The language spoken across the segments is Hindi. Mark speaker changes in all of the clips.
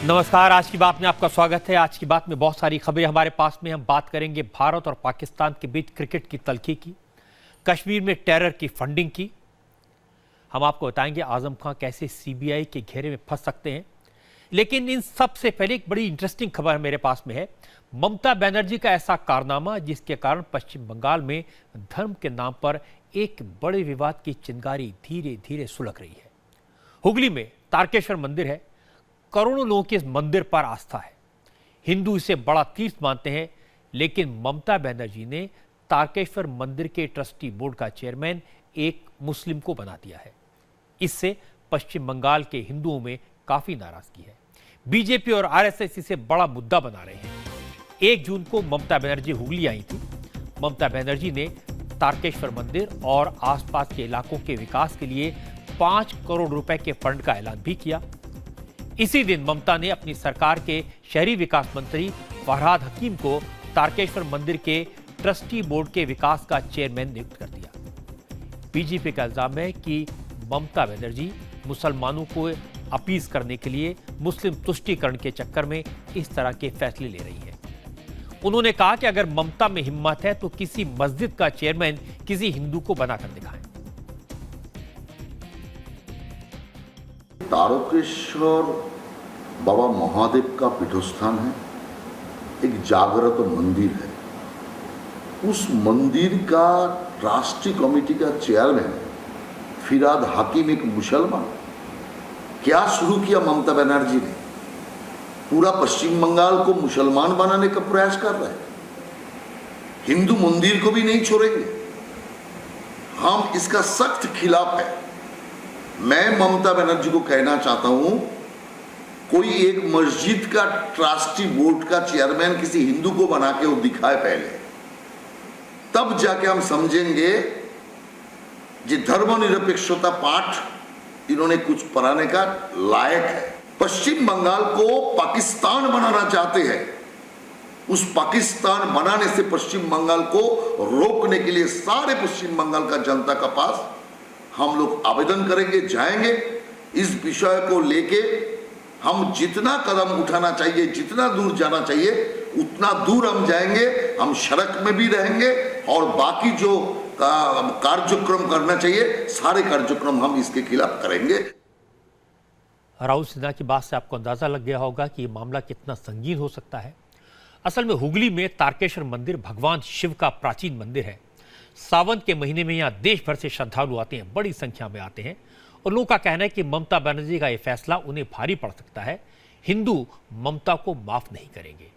Speaker 1: नमस्कार। आज की बात में आपका स्वागत है। आज की बात में बहुत सारी खबरें हमारे पास में। हम बात करेंगे भारत और पाकिस्तान के बीच क्रिकेट की तल्खी की, कश्मीर में टेरर की फंडिंग की। हम आपको बताएंगे आजम खां कैसे सीबीआई के घेरे में फंस सकते हैं। लेकिन इन सब से पहले एक बड़ी इंटरेस्टिंग खबर मेरे पास में है। ममता बनर्जी का ऐसा कारनामा जिसके कारण पश्चिम बंगाल में धर्म के नाम पर एक बड़े विवाद की चिंगारी धीरे धीरे सुलग रही है। हुगली में तारकेश्वर मंदिर है। करोड़ों लोगों की इस मंदिर पर आस्था है। हिंदू इसे बड़ा तीर्थ मानते हैं, लेकिन ममता बनर्जी ने तारकेश्वर मंदिर के ट्रस्टी बोर्ड का चेयरमैन एक मुस्लिम को बना दिया है। इससे पश्चिम बंगाल के हिंदुओं में काफी नाराजगी है। बीजेपी और आरएसएस इसे बड़ा मुद्दा बना रहे हैं। 1 जून को ममता बनर्जी हुगली आई थी। ममता बनर्जी ने तारकेश्वर मंदिर और आसपास के इलाकों के विकास के लिए 5 करोड़ रुपए के फंड का ऐलान भी किया। इसी दिन ममता ने अपनी सरकार के शहरी विकास मंत्री फरहाद हकीम को तारकेश्वर मंदिर के ट्रस्टी बोर्ड के विकास का चेयरमैन नियुक्त कर दिया। बीजेपी का इल्जाम है कि ममता बनर्जी मुसलमानों को अपीज करने के लिए मुस्लिम तुष्टीकरण के चक्कर में इस तरह के फैसले ले रही है। उन्होंने कहा कि अगर ममता में हिम्मत है तो किसी मस्जिद का चेयरमैन किसी हिंदू को बनाकर दिखाएं।
Speaker 2: तारकेश्वर बाबा महादेव का पीठस्थान है, एक जागृत मंदिर है। उस मंदिर का राष्ट्रीय कमेटी का चेयरमैन फरहाद हकीम एक मुसलमान। क्या शुरू किया ममता बनर्जी ने? पूरा पश्चिम बंगाल को मुसलमान बनाने का प्रयास कर रहा है। हिंदू मंदिर को भी नहीं छोड़ेंगे। हम इसका सख्त खिलाफ है। मैं ममता बनर्जी को कहना चाहता हूं, कोई एक मस्जिद का ट्रस्टी बोर्ड का चेयरमैन किसी हिंदू को बना के वो दिखाए पहले, तब जाके हम समझेंगे कि धर्मनिरपेक्षता पाठ इन्होंने कुछ पढ़ाने का लायक है। पश्चिम बंगाल को पाकिस्तान बनाना चाहते हैं। उस पाकिस्तान बनाने से पश्चिम बंगाल को रोकने के लिए सारे पश्चिम बंगाल का जनता का पास हम लोग आवेदन करेंगे, जाएंगे। इस विषय को लेके हम जितना कदम उठाना चाहिए, जितना दूर जाना चाहिए, उतना दूर हम जाएंगे। हम सड़क में भी रहेंगे और बाकी जो कार्यक्रम करना चाहिए सारे कार्यक्रम हम इसके खिलाफ करेंगे।
Speaker 1: राहुल सिन्हा की बात से आपको अंदाजा लग गया होगा कि ये मामला कितना संगीन हो सकता है। असल में हुगली में तारकेश्वर मंदिर भगवान शिव का प्राचीन मंदिर है। सावन के महीने में यहाँ देश भर से श्रद्धालु आते हैं, बड़ी संख्या में आते हैं। और लोगों का कहना है कि ममता बनर्जी का यह फैसला उन्हें भारी पड़ सकता है। हिंदू ममता को माफ नहीं करेंगे।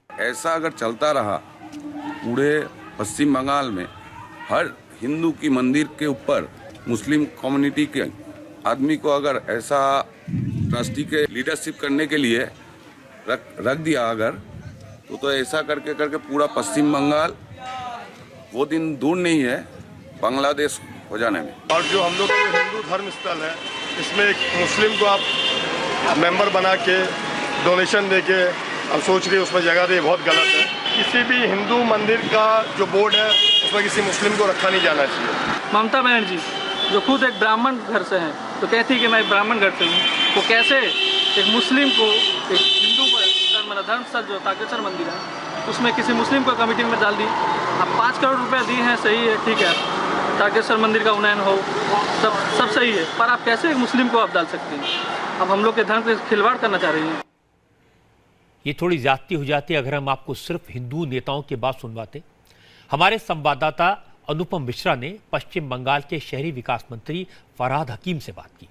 Speaker 3: ऐसा अगर चलता रहा पूरे पश्चिम बंगाल में, हर हिंदू की मंदिर के ऊपर मुस्लिम कम्युनिटी के आदमी को अगर ऐसा ट्रस्टी के लीडरशिप करने के लिए रख दिया अगर, तो ऐसा करके करके पूरा पश्चिम बंगाल वो दिन दूर नहीं है बांग्लादेश हो जाने में।
Speaker 4: और जो हम लोग का हिंदू धर्म स्थल है, इसमें एक मुस्लिम को आप मेंबर बना के डोनेशन दे के अब सोच रही है उसमें जगह दे, बहुत गलत है। किसी भी हिंदू मंदिर का जो बोर्ड है उसमें किसी मुस्लिम को रखा नहीं जाना चाहिए।
Speaker 5: ममता बनर्जी जो खुद एक ब्राह्मण घर से हैं, तो कहती है कि मैं ब्राह्मण घर से हूँ, वो कैसे एक मुस्लिम को, एक हिंदू को धर्म स्थल जो तारकेश्वर मंदिर है उसमें किसी मुस्लिम को कमेटी में डाल दी। अब 5 करोड़ रुपए दिए हैं, सही है, ठीक है, तारकेश्वर मंदिर का उन्नयन हो, सब सही है, पर आप कैसे एक मुस्लिम को आप डाल सकते हैं? अब हम लोग के धर्म से खिलवाड़ करना चाह रहे हैं।
Speaker 1: ये थोड़ी ज्यादती हो जाती है अगर हम आपको सिर्फ हिंदू नेताओं की बात सुनवाते। हमारे संवाददाता अनुपम मिश्रा ने पश्चिम बंगाल के शहरी विकास मंत्री फरहाद हकीम से बात की।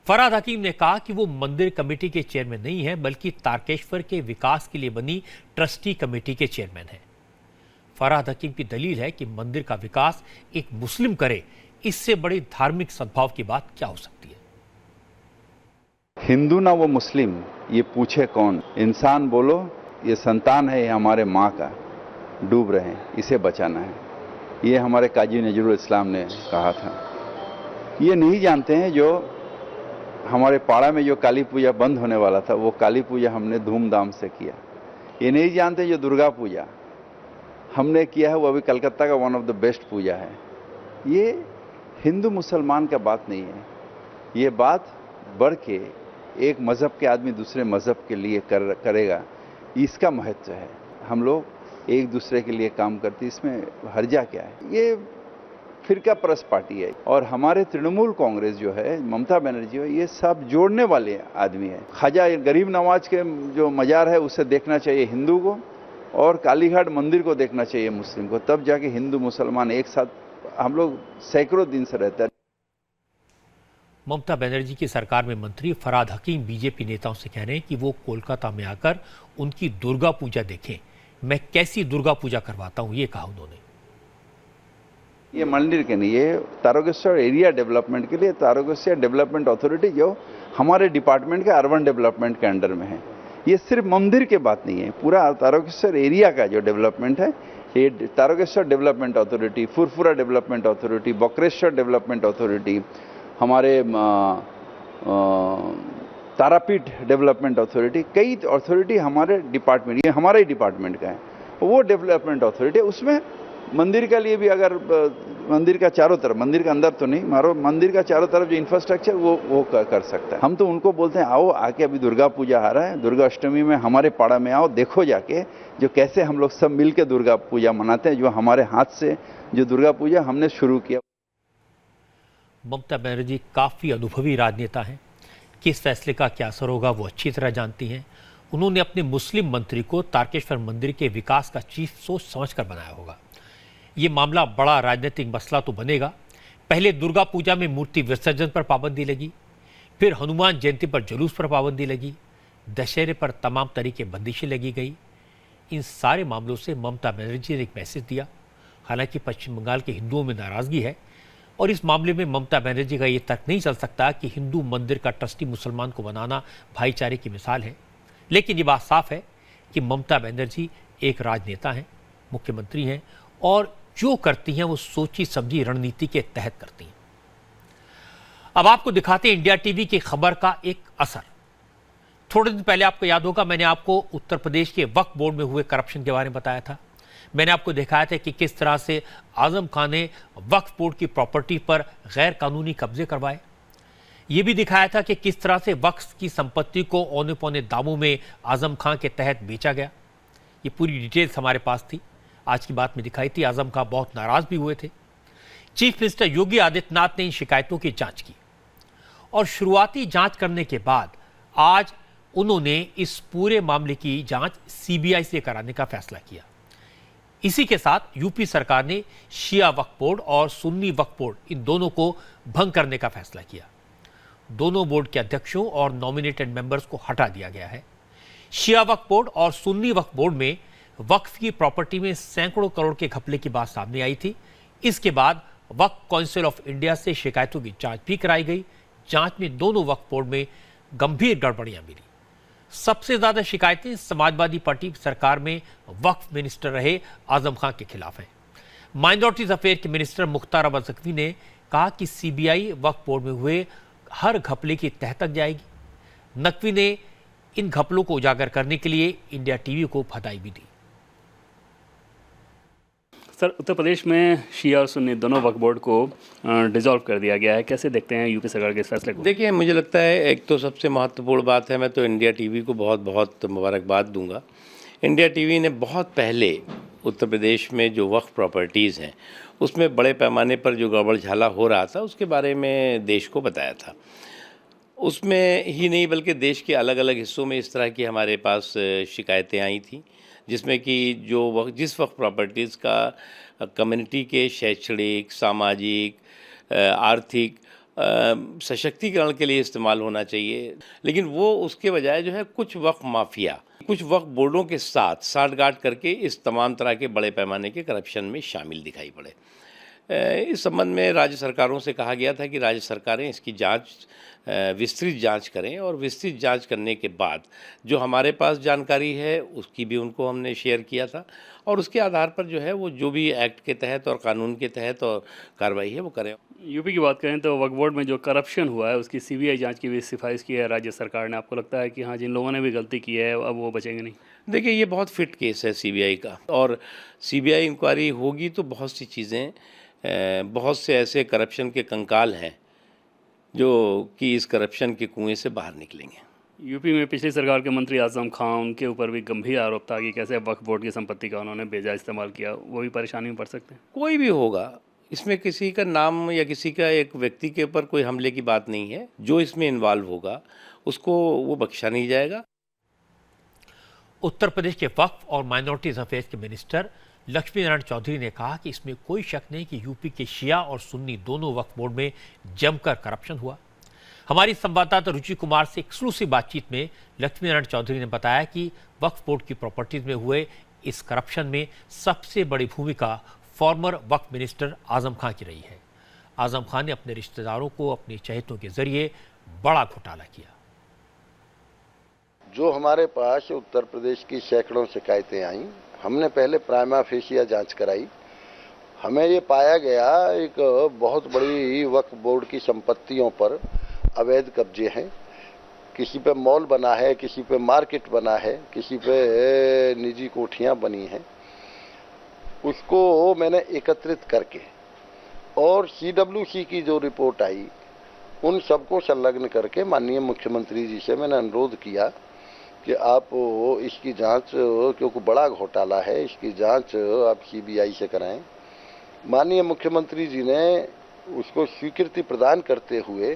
Speaker 1: फरहाद हकीम ने कहा कि वो मंदिर कमेटी के चेयरमैन नहीं है, बल्कि तारकेश्वर के विकास के लिए बनी ट्रस्टी कमेटी के चेयरमैन है। फरहाद हकीम की दलील है कि मंदिर का विकास एक मुस्लिम करे, इससे बड़ी धार्मिक सद्भाव की बात क्या हो सकती है।
Speaker 6: हिंदू ना वो मुस्लिम, ये पूछे कौन? इंसान बोलो, ये संतान है, ये हमारे माँ का, डूब रहे हैं, इसे बचाना है। ये हमारे काजी नजरुल इस्लाम ने कहा था। ये नहीं जानते हैं जो हमारे पाड़ा में जो काली पूजा बंद होने वाला था, वो काली पूजा हमने धूमधाम से किया। ये नहीं जानते जो दुर्गा पूजा हमने किया है, वो अभी कलकत्ता का वन ऑफ द बेस्ट पूजा है। ये हिंदू मुसलमान का बात नहीं है, ये बात बढ़ के एक मज़हब के आदमी दूसरे मज़हब के लिए करेगा, इसका महत्व है। हम लोग एक दूसरे के लिए काम करते, इसमें हर्जा क्या है? ये फिरका परस्त पार्टी है। और हमारे तृणमूल कांग्रेस जो है, ममता बनर्जी है, ये सब जोड़ने वाले आदमी है। ख्वाजा गरीब नवाज के जो मज़ार है उसे देखना चाहिए हिंदू को, और कालीघाट मंदिर को देखना चाहिए मुस्लिम को, तब जाके हिंदू मुसलमान एक साथ हम लोग सैकड़ों दिन से रहते हैं।
Speaker 1: ममता बनर्जी की सरकार में मंत्री फराद हकीम बीजेपी नेताओं से कह रहे हैं कि वो कोलकाता में आकर उनकी दुर्गा पूजा देखें। मैं कैसी दुर्गा पूजा करवाता हूं, ये कहा उन्होंने।
Speaker 6: ये मंदिर के नहीं, ये तारकेश्वर एरिया डेवलपमेंट के लिए तारकेश्वर डेवलपमेंट अथॉरिटी जो हमारे डिपार्टमेंट के अर्बन डेवलपमेंट के अंडर में है। ये सिर्फ मंदिर के बात नहीं है, पूरा तारकेश्वर एरिया का जो डेवलपमेंट है, ये Tarakeswar development authority, Furfura development authority, Bakreshwar development authority, हमारे तारापीठ डेवलपमेंट अथॉरिटी, कई अथॉरिटी हमारे डिपार्टमेंट, ये हमारे ही डिपार्टमेंट का है, वो डेवलपमेंट अथॉरिटी, उसमें मंदिर के लिए भी अगर मंदिर का चारों तरफ, मंदिर के अंदर तो नहीं, मारो मंदिर का चारों तरफ जो इंफ्रास्ट्रक्चर वो कर सकता है। हम तो उनको बोलते हैं आओ आके, अभी दुर्गा पूजा आ रहा है, दुर्गा अष्टमी में हमारे पाड़ा में आओ, देखो जाके जो कैसे हम लोग सब मिलकर दुर्गा पूजा मनाते हैं, जो हमारे हाथ से जो दुर्गा पूजा हमने शुरू किया।
Speaker 1: ममता बनर्जी काफ़ी अनुभवी राजनेता हैं। किस फैसले का क्या असर होगा वो अच्छी तरह जानती हैं। उन्होंने अपने मुस्लिम मंत्री को तारकेश्वर मंदिर के विकास का चीफ सोच समझकर बनाया होगा। ये मामला बड़ा राजनीतिक मसला तो बनेगा। पहले दुर्गा पूजा में मूर्ति विसर्जन पर पाबंदी लगी, फिर हनुमान जयंती पर जुलूस पर पाबंदी लगी, दशहरे पर तमाम तरीके बंदिशें लगी गई। इन सारे मामलों से ममता बनर्जी ने एक मैसेज दिया। हालांकि पश्चिम बंगाल के हिंदुओं में नाराजगी है और इस मामले में ममता बनर्जी का ये तर्क नहीं चल सकता कि हिंदू मंदिर का ट्रस्टी मुसलमान को बनाना भाईचारे की मिसाल है। लेकिन ये बात साफ है कि ममता बनर्जी एक राजनेता हैं, मुख्यमंत्री हैं, और जो करती हैं वो सोची समझी रणनीति के तहत करती हैं। अब आपको दिखाते हैं इंडिया टीवी की खबर का एक असर। थोड़े दिन पहले आपको याद होगा, मैंने आपको उत्तर प्रदेश के वक्फ बोर्ड में हुए करप्शन के बारे में बताया था। मैंने आपको दिखाया था कि किस तरह से आजम खान ने वक्फ बोर्ड की प्रॉपर्टी पर गैर कानूनी कब्जे करवाए। यह भी दिखाया था कि किस तरह से वक्फ की संपत्ति को औने पौने दामों में आजम खान के तहत बेचा गया। ये पूरी डिटेल्स हमारे पास थी, आज की बात में दिखाई थी। आजम खान बहुत नाराज भी हुए थे। चीफ मिनिस्टर योगी आदित्यनाथ ने इन शिकायतों की जांच की और शुरुआती जांच करने के बाद आज उन्होंने इस पूरे मामले की जांच सीबीआई से कराने का फैसला किया। इसी के साथ यूपी सरकार ने शिया वक्फ बोर्ड और सुन्नी वक्फ बोर्ड, इन दोनों को भंग करने का फैसला किया। दोनों बोर्ड के अध्यक्षों और नॉमिनेटेड मेंबर्स को हटा दिया गया है। शिया वक्फ बोर्ड और सुन्नी वक्फ बोर्ड में वक्फ की प्रॉपर्टी में सैकड़ों करोड़ के घपले की बात सामने आई थी। इसके बाद वक्फ काउंसिल ऑफ इंडिया से शिकायतों की जांच भी कराई गई। जांच में दोनों वक्फ बोर्ड में गंभीर गड़बड़ियां मिली। सबसे ज्यादा शिकायतें समाजवादी पार्टी सरकार में वक्फ मिनिस्टर रहे आजम खान के खिलाफ हैं। माइनॉरिटीज अफेयर के मिनिस्टर मुख्तार अब्बास नकवी ने कहा कि सीबीआई वक्फ बोर्ड में हुए हर घपले की तह तक जाएगी। नकवी ने इन घपलों को उजागर करने के लिए इंडिया टीवी को बधाई भी दी।
Speaker 7: सर, उत्तर प्रदेश में शिया और सुन्नी दोनों वक्फ बोर्ड को डिसॉल्व कर दिया गया है। कैसे देखते हैं यूपी सरकार के इस फैसले को?
Speaker 8: देखिए, मुझे लगता है एक तो सबसे महत्वपूर्ण बात है, मैं तो इंडिया टीवी को बहुत बहुत मुबारकबाद दूंगा। इंडिया टीवी ने बहुत पहले उत्तर प्रदेश में जो वक्फ प्रॉपर्टीज़ हैं उसमें बड़े पैमाने पर जो गड़बड़ झाला हो रहा था उसके बारे में देश को बताया था। उसमें ही नहीं बल्कि देश के अलग अलग हिस्सों में इस तरह की हमारे पास शिकायतें आई थी, जिसमें कि जिस वक्त प्रॉपर्टीज़ का कम्युनिटी के शैक्षणिक, सामाजिक, आर्थिक सशक्तिकरण के लिए इस्तेमाल होना चाहिए, लेकिन वो उसके बजाय जो है कुछ वक्फ माफिया, कुछ वक्फ बोर्डों के साथ साठगांठ करके इस तमाम तरह के बड़े पैमाने के करप्शन में शामिल दिखाई पड़े। इस संबंध में राज्य सरकारों से कहा गया था कि राज्य सरकारें इसकी जांच, विस्तृत जांच करें, और विस्तृत जांच करने के बाद जो हमारे पास जानकारी है उसकी भी उनको हमने शेयर किया था, और उसके आधार पर जो है वो जो भी एक्ट के तहत और कानून के तहत और कार्रवाई है वो करें।
Speaker 7: यूपी की बात करें तो वक्फ बोर्ड में जो करप्शन हुआ है उसकी सीबीआई जांच की भी सिफारिश की है राज्य सरकार ने। आपको लगता है कि हाँ, जिन लोगों ने भी गलती की है अब वो बचेंगे नहीं?
Speaker 8: देखिए, ये बहुत फिट केस है सीबीआई का, और सीबीआई इंक्वायरी होगी तो बहुत सी चीज़ें, बहुत से ऐसे करप्शन के कंकाल हैं जो कि इस करप्शन के कुएं से बाहर निकलेंगे।
Speaker 7: यूपी में पिछली सरकार के मंत्री आजम खान, उनके ऊपर भी गंभीर आरोप था कि कैसे वक्फ बोर्ड की संपत्ति का उन्होंने बेजा इस्तेमाल किया, वो भी परेशानी में पड़ सकते हैं।
Speaker 8: कोई भी होगा, इसमें किसी का नाम या किसी का एक व्यक्ति के ऊपर कोई हमले की बात नहीं है। जो इसमें इन्वॉल्व होगा उसको वो बख्शा नहीं जाएगा।
Speaker 1: उत्तर प्रदेश के वक्फ और माइनॉरिटीज अफेयर्स के मिनिस्टर लक्ष्मी नारायण चौधरी ने कहा कि इसमें कोई शक नहीं कि यूपी के शिया और सुन्नी दोनों वक्फ बोर्ड में जमकर करप्शन हुआ। हमारी संवाददाता रुचि कुमार से एक्सक्लूसिव बातचीत में लक्ष्मी नारायण चौधरी ने बताया कि वक्फ बोर्ड की प्रॉपर्टीज में हुए इस करप्शन में सबसे बड़ी भूमिका फॉर्मर वक्फ मिनिस्टर आजम खान की रही है। आजम खान ने अपने रिश्तेदारों को अपने चहेतों के जरिए बड़ा घोटाला किया।
Speaker 9: जो हमारे पास उत्तर प्रदेश की सैकड़ों शिकायतें आईं, हमने पहले प्राइमा फेशिया जांच कराई। हमें ये पाया गया एक बहुत बड़ी वक्फ बोर्ड की संपत्तियों पर अवैध कब्जे हैं। किसी पे मॉल बना है, किसी पे मार्केट बना है, किसी पे निजी कोठियां बनी हैं। उसको मैंने एकत्रित करके और CWC की जो रिपोर्ट आई उन सबको संलग्न करके माननीय मुख्यमंत्री जी से मैंने अनुरोध किया कि आप इसकी जांच, क्योंकि बड़ा घोटाला है, इसकी जांच आप CBI से कराएं। माननीय मुख्यमंत्री जी ने उसको स्वीकृति प्रदान करते हुए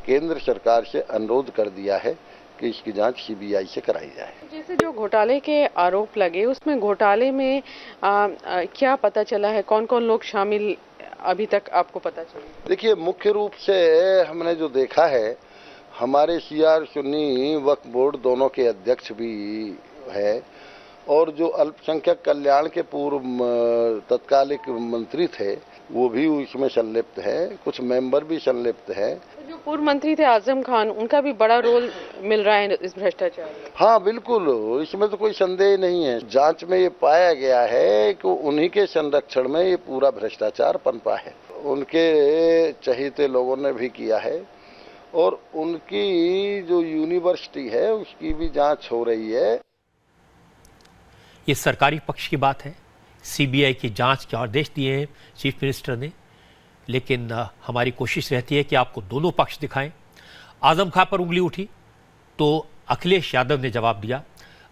Speaker 9: केंद्र सरकार से अनुरोध कर दिया है कि इसकी जांच CBI से कराई जाए।
Speaker 10: जैसे जो घोटाले के आरोप लगे, उसमें घोटाले में क्या पता चला है, कौन कौन लोग शामिल अभी तक आपको पता चला?
Speaker 9: देखिए, मुख्य रूप से हमने जो देखा है, हमारे शिया सुन्नी वक्फ बोर्ड दोनों के अध्यक्ष भी है और जो अल्पसंख्यक कल्याण के पूर्व तत्कालिक मंत्री थे वो भी उसमें संलिप्त है, कुछ मेंबर भी संलिप्त है।
Speaker 10: जो पूर्व मंत्री थे आजम खान, उनका भी बड़ा रोल मिल रहा है इस भ्रष्टाचार में।
Speaker 9: हाँ बिल्कुल, इसमें तो कोई संदेह नहीं है। जांच में ये पाया गया है कि उन्हीं के संरक्षण में ये पूरा भ्रष्टाचार पनपा है। उनके चहेते लोगों ने भी किया है और उनकी जो यूनिवर्सिटी है उसकी भी जांच हो रही है।
Speaker 1: ये सरकारी पक्ष की बात है। CBI की जांच के आदेश दिए हैं चीफ मिनिस्टर ने, लेकिन हमारी कोशिश रहती है कि आपको दोनों पक्ष दिखाएं। आजम खान पर उंगली उठी तो अखिलेश यादव ने जवाब दिया।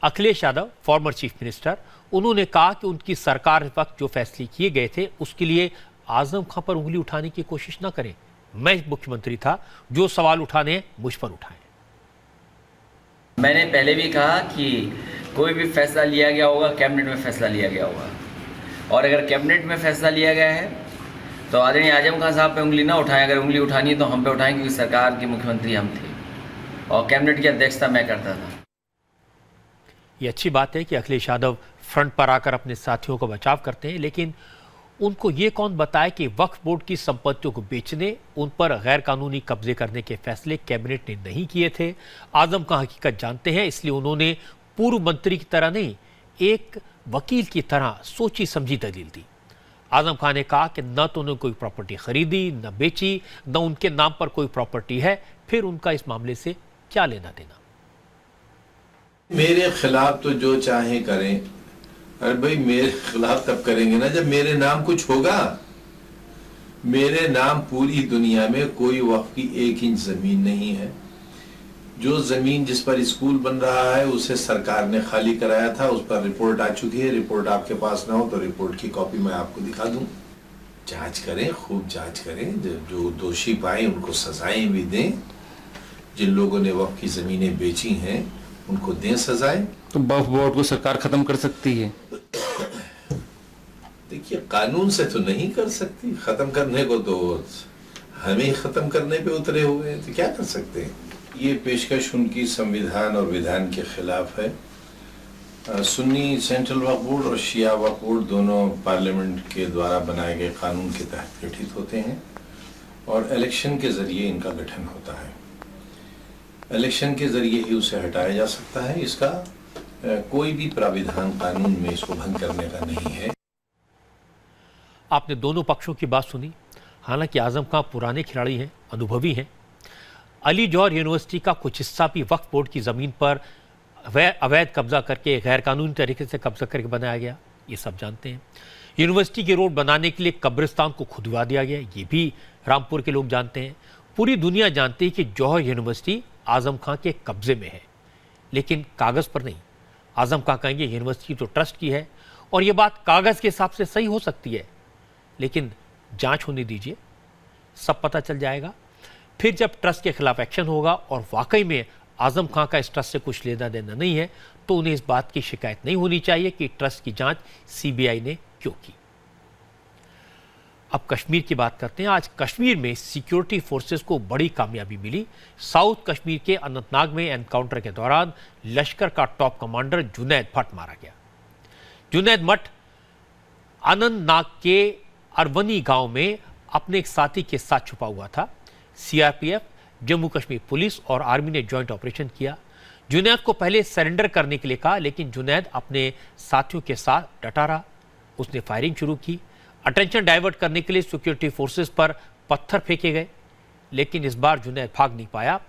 Speaker 1: Akhilesh Yadav former chief minister, उन्होंने कहा कि उनकी सरकार वक्त जो फैसले किए गए थे उसके लिए आजम खान पर उंगली उठाने की कोशिश न करें। मैं मुख्यमंत्री था, जो सवाल उठाने हैं मुझ पर उठाएं।
Speaker 11: मैंने पहले भी कहा कि कोई भी फैसला लिया गया होगा, कैबिनेट में फैसला लिया गया होगा, और अगर कैबिनेट में फैसला लिया गया है तो आदरणीय आजम खान साहब पे उंगली ना उठाएं। अगर उंगली उठानी है तो हम पे उठाएं, क्योंकि सरकार के मुख्यमंत्री हम थे और कैबिनेट की अध्यक्षता मैं करता था।
Speaker 1: ये अच्छी बात है कि अखिलेश यादव फ्रंट पर आकर अपने साथियों का बचाव करते हैं, लेकिन उनको ये कौन बताए कि वक्फ बोर्ड की संपत्तियों को बेचने, उन पर गैर कानूनी कब्जे करने के फैसले कैबिनेट ने नहीं किए थे। आजम खान हकीकत जानते हैं, इसलिए उन्होंने पूर्व मंत्री की तरह नहीं, एक वकील की तरह सोची समझी दलील दी। आजम खान ने कहा कि न तो उन्होंने कोई प्रॉपर्टी खरीदी, न बेची, न उनके नाम पर कोई प्रॉपर्टी है, फिर उनका इस मामले से क्या लेना देना।
Speaker 12: मेरे खिलाफ तो जो चाहे करें। अरे भाई, मेरे खिलाफ तब करेंगे ना जब मेरे नाम कुछ होगा। मेरे नाम पूरी दुनिया में कोई वक्फ की 1 इंच जमीन नहीं है। जो जमीन जिस पर स्कूल बन रहा है उसे सरकार ने खाली कराया था, उस पर रिपोर्ट आ चुकी है। रिपोर्ट आपके पास ना हो तो रिपोर्ट की कॉपी मैं आपको दिखा दूं। जांच करें, खूब जांच करें, जो दोषी पाए उनको सजाएं भी दें। जिन लोगों ने वक्फ की जमीनें बेची हैं उनको दें सजाएं।
Speaker 13: तो वक्फ बोर्ड को सरकार खत्म कर सकती है?
Speaker 12: देखिए, कानून से तो नहीं कर सकती। खत्म करने को तो हमें खत्म करने पे उतरे हुए हैं, तो क्या कर सकते हैं। ये पेशकश उनकी संविधान और विधान के खिलाफ है। सुन्नी सेंट्रल वक्फ बोर्ड और शिया वक्फ बोर्ड दोनों पार्लियामेंट के द्वारा बनाए गए कानून के तहत गठित होते हैं और इलेक्शन के जरिए इनका गठन होता है। इलेक्शन के जरिए ही उसे हटाया जा सकता है। इसका कोई भी प्राविधान कानून में इसको भंग करने का नहीं है।
Speaker 1: आपने दोनों पक्षों की बात सुनी। हालांकि आजम खान पुराने खिलाड़ी हैं, अनुभवी हैं। अली जौहर यूनिवर्सिटी का कुछ हिस्सा भी वक्फ बोर्ड की ज़मीन पर अवैध कब्जा करके, गैर कानूनी तरीके से कब्जा करके बनाया गया, ये सब जानते हैं। यूनिवर्सिटी के रोड बनाने के लिए कब्रिस्तान को खुदवा दिया गया, ये भी रामपुर के लोग जानते हैं। पूरी दुनिया जानती है कि जौहर यूनिवर्सिटी आजम खां के कब्जे में है, लेकिन कागज पर नहीं। आजम खां कहेंगे यूनिवर्सिटी तो ट्रस्ट की है और यह बात कागज के हिसाब से सही हो सकती है, लेकिन जांच होने दीजिए, सब पता चल जाएगा। फिर जब ट्रस्ट के खिलाफ एक्शन होगा और वाकई में आजम खां का इस ट्रस्ट से कुछ लेना देना नहीं है, तो उन्हें इस बात की शिकायत नहीं होनी चाहिए कि ट्रस्ट की जांच सीबीआई ने क्यों की। अब कश्मीर की बात करते हैं। आज कश्मीर में सिक्योरिटी फोर्सेस को बड़ी कामयाबी मिली। साउथ कश्मीर के अनंतनाग में एनकाउंटर के दौरान लश्कर का टॉप कमांडर जुनैद भट्ट मारा गया। जुनैद भट्ट अनंतनाग के अरवनी गांव में अपने एक साथी के साथ छुपा हुआ था। सीआरपीएफ, जम्मू कश्मीर पुलिस और आर्मी ने ज्वाइंट ऑपरेशन किया। जुनैद को पहले सरेंडर करने के लिए कहा, लेकिन जुनैद अपने साथियों के साथ डटा रहा। उसने फायरिंग शुरू की। अटेंशन डाइवर्ट करने के लिए सिक्योरिटी फोर्सेस पर पत्थर फेंके गए, लेकिन इस बार जुनैद भाग नहीं पाया।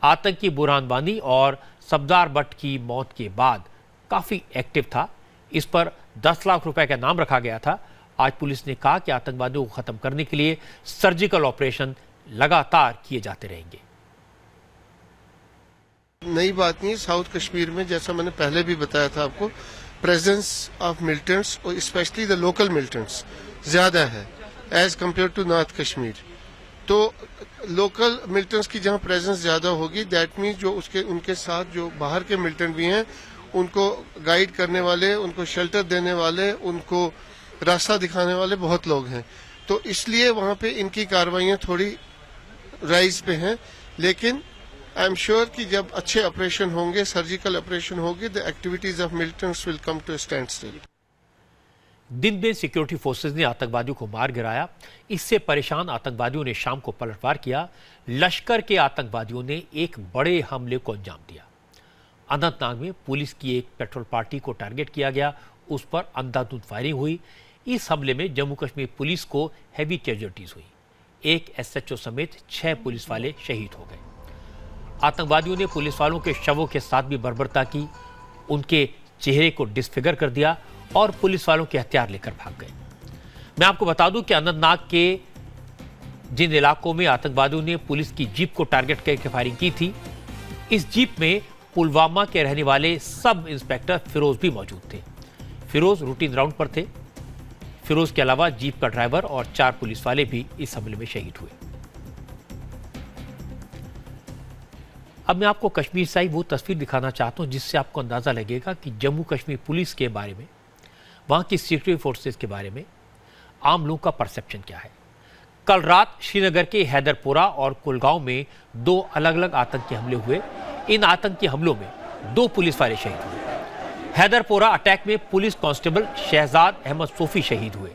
Speaker 1: आतंकी बुरहान वानी और सफदार भट्ट की मौत के बाद काफी एक्टिव था। इस पर 10 लाख रुपए का नाम रखा गया था। आज पुलिस ने कहा कि आतंकवादियों को खत्म करने के लिए सर्जिकल ऑपरेशन लगातार किए जाते रहेंगे।
Speaker 14: नई बात नहीं, साउथ कश्मीर में जैसा मैंने पहले भी बताया था आपको, प्रेजेंस ऑफ मिलिटेंट्स और स्पेशली द लोकल मिलिटेंट्स ज्यादा है as compared to north Kashmir. तो लोकल मिलिटेंट्स की जहां प्रेजेंस ज्यादा होगी, दैट मीन्स जो उनके साथ जो बाहर के मिलिटेंट भी हैं, उनको गाइड करने वाले, उनको शेल्टर देने वाले, उनको रास्ता दिखाने वाले बहुत लोग हैं। तो इसलिए वहां पे इनकी कार्रवाइयां थोड़ी राइज पे हैं, लेकिन आई एम श्योर कि जब अच्छे ऑपरेशन होंगे, सर्जिकल ऑपरेशन होंगे, the activities of militants will come to stand still.
Speaker 1: दिन में सिक्योरिटी फोर्सेस ने आतंकवादियों को मार गिराया। इससे परेशान आतंकवादियों ने शाम को पलटवार किया। लश्कर के आतंकवादियों ने एक बड़े हमले को अंजाम दिया। अनंतनाग में पुलिस की एक पेट्रोल पार्टी को टारगेट किया गया, उस पर अंधाधुंध फायरिंग हुई। इस हमले में जम्मू कश्मीर पुलिस को हैवी कैजुअल्टीज हुई। एक एसएचओ समेत 6 पुलिस वाले शहीद हो गए। आतंकवादियों ने पुलिस वालों के शवों के साथ भी बर्बरता की, उनके चेहरे को डिसफिगर कर दिया और पुलिस वालों के हथियार लेकर भाग गए। मैं आपको बता दूं कि अनंतनाग के जिन इलाकों में आतंकवादियों ने पुलिस की जीप को टारगेट करके फायरिंग की थी, इस जीप में पुलवामा के रहने वाले सब इंस्पेक्टर फिरोज भी मौजूद थे। फिरोज रूटीन राउंड पर थे। फिरोज के अलावा जीप का ड्राइवर और 4 पुलिस वाले भी इस हमले में शहीद हुए। अब मैं आपको कश्मीर से आई वो तस्वीर दिखाना चाहता हूं जिससे आपको अंदाजा लगेगा कि जम्मू कश्मीर पुलिस के बारे में, वहां की सिक्योरिटी फोर्सेस के बारे में आम लोगों का परसेप्शन क्या है। कल रात श्रीनगर के हैदरपुरा और कुलगांव में 2 अलग अलग आतंकी हमले हुए। इन आतंकी हमलों में 2 पुलिस वाले शहीद हुए। हैदरपुरा अटैक में पुलिस कांस्टेबल शहजाद अहमद सोफी शहीद हुए,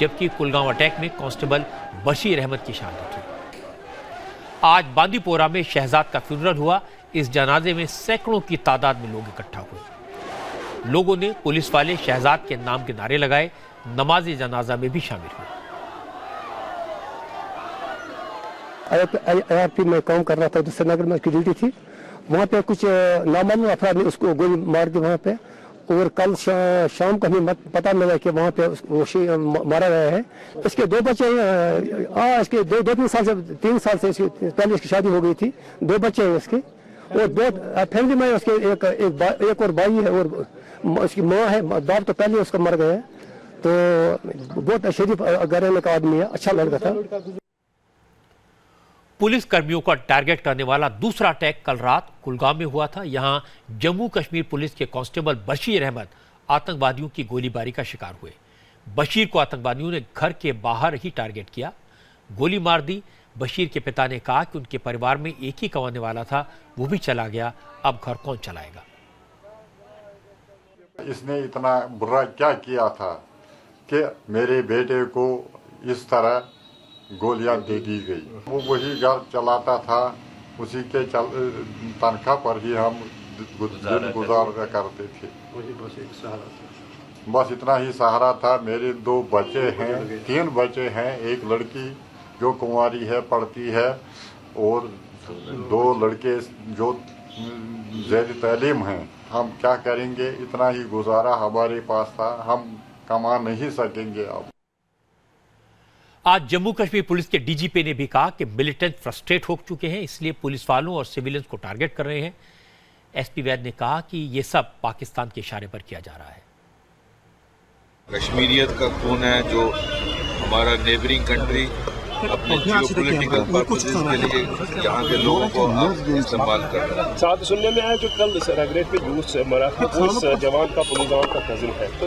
Speaker 1: जबकि कुलगांव अटैक में कांस्टेबल बशीर अहमद की शहादत हुई। आज बांदीपोरा में शहजाद का फ्यूनरल हुआ। इस जनाजे में सैकड़ों की तादाद में लोग इकट्ठा हुए। लोगों ने पुलिस वाले शहजाद के नाम के नारे लगाए। नमाज जनाजा में भी शामिल हुए।
Speaker 15: आईआरपी में काम कर रहा था, तो श्रीनगर में उसकी ड्यूटी थी। वहाँ पे कुछ नामालूम अफराद ने उसको गोली मार दी वहाँ पे, और कल शाम को हमें पता मिला कि वहाँ पे वो मारा गया है। इसके 2 बच्चे, इसके 2-3 साल से 3 साल से पहले इसकी शादी हो गई थी। 2 बच्चे हैं इसके, और 2 फैमिली में उसके एक और भाई है, और उसकी माँ है। बाप तो पहले उसका मर गया है। तो बहुत शरीफ घराने का आदमी है, अच्छा लड़का था।
Speaker 1: पुलिस कर्मियों का टारगेट करने वाला दूसरा अटैक कल रात कुलगांव में हुआ था। यहां जम्मू कश्मीर पुलिस के कांस्टेबल बशीर अहमद आतंकवादियों की गोलीबारी का शिकार हुए। बशीर को आतंकवादियों ने घर के बाहर ही टारगेट किया, गोली मार दी। बशीर के पिता ने कहा कि उनके परिवार में एक ही कमाने वाला था, वो भी चला गया, अब घर कौन चलाएगा।
Speaker 16: इसने इतना बुरा क्या किया था कि मेरे बेटे को इस तरह गोलियां दे दी गई। वो वही घर चलाता था, उसी के तनख्वाह पर ही हम दिन गुजारा करते थे। वही बस एक सहारा था, बस इतना ही सहारा था। मेरे 2 बच्चे हैं, 3 बच्चे हैं। एक लड़की जो कुंवारी है, पढ़ती है, और 2 लड़के जो ज़ेर तालीम हैं। हम क्या करेंगे, इतना ही गुजारा हमारे पास था, हम कमा नहीं सकेंगे अब।
Speaker 1: आज जम्मू कश्मीर पुलिस के डीजीपी ने भी कहा कि मिलिटेंट फ्रस्ट्रेट हो चुके हैं, इसलिए पुलिस वालों और सिविलियंस को टारगेट कर रहे हैं। एसपी वैद ने कहा कि यह सब पाकिस्तान के इशारे पर किया जा रहा है।
Speaker 17: कश्मीरियत का खून है जो हमारा नेबरिंग कंट्री अपने जियोपॉलिटिकल पर्पसेस के लिए यहाँ के लोगों को आप इस्तेमाल कर रहे हैं।
Speaker 18: साथ सुनने में आया जो कल सरागरेट पे यूथ मरा वो इस जवान का पुलिस जवान का कजिन है, तो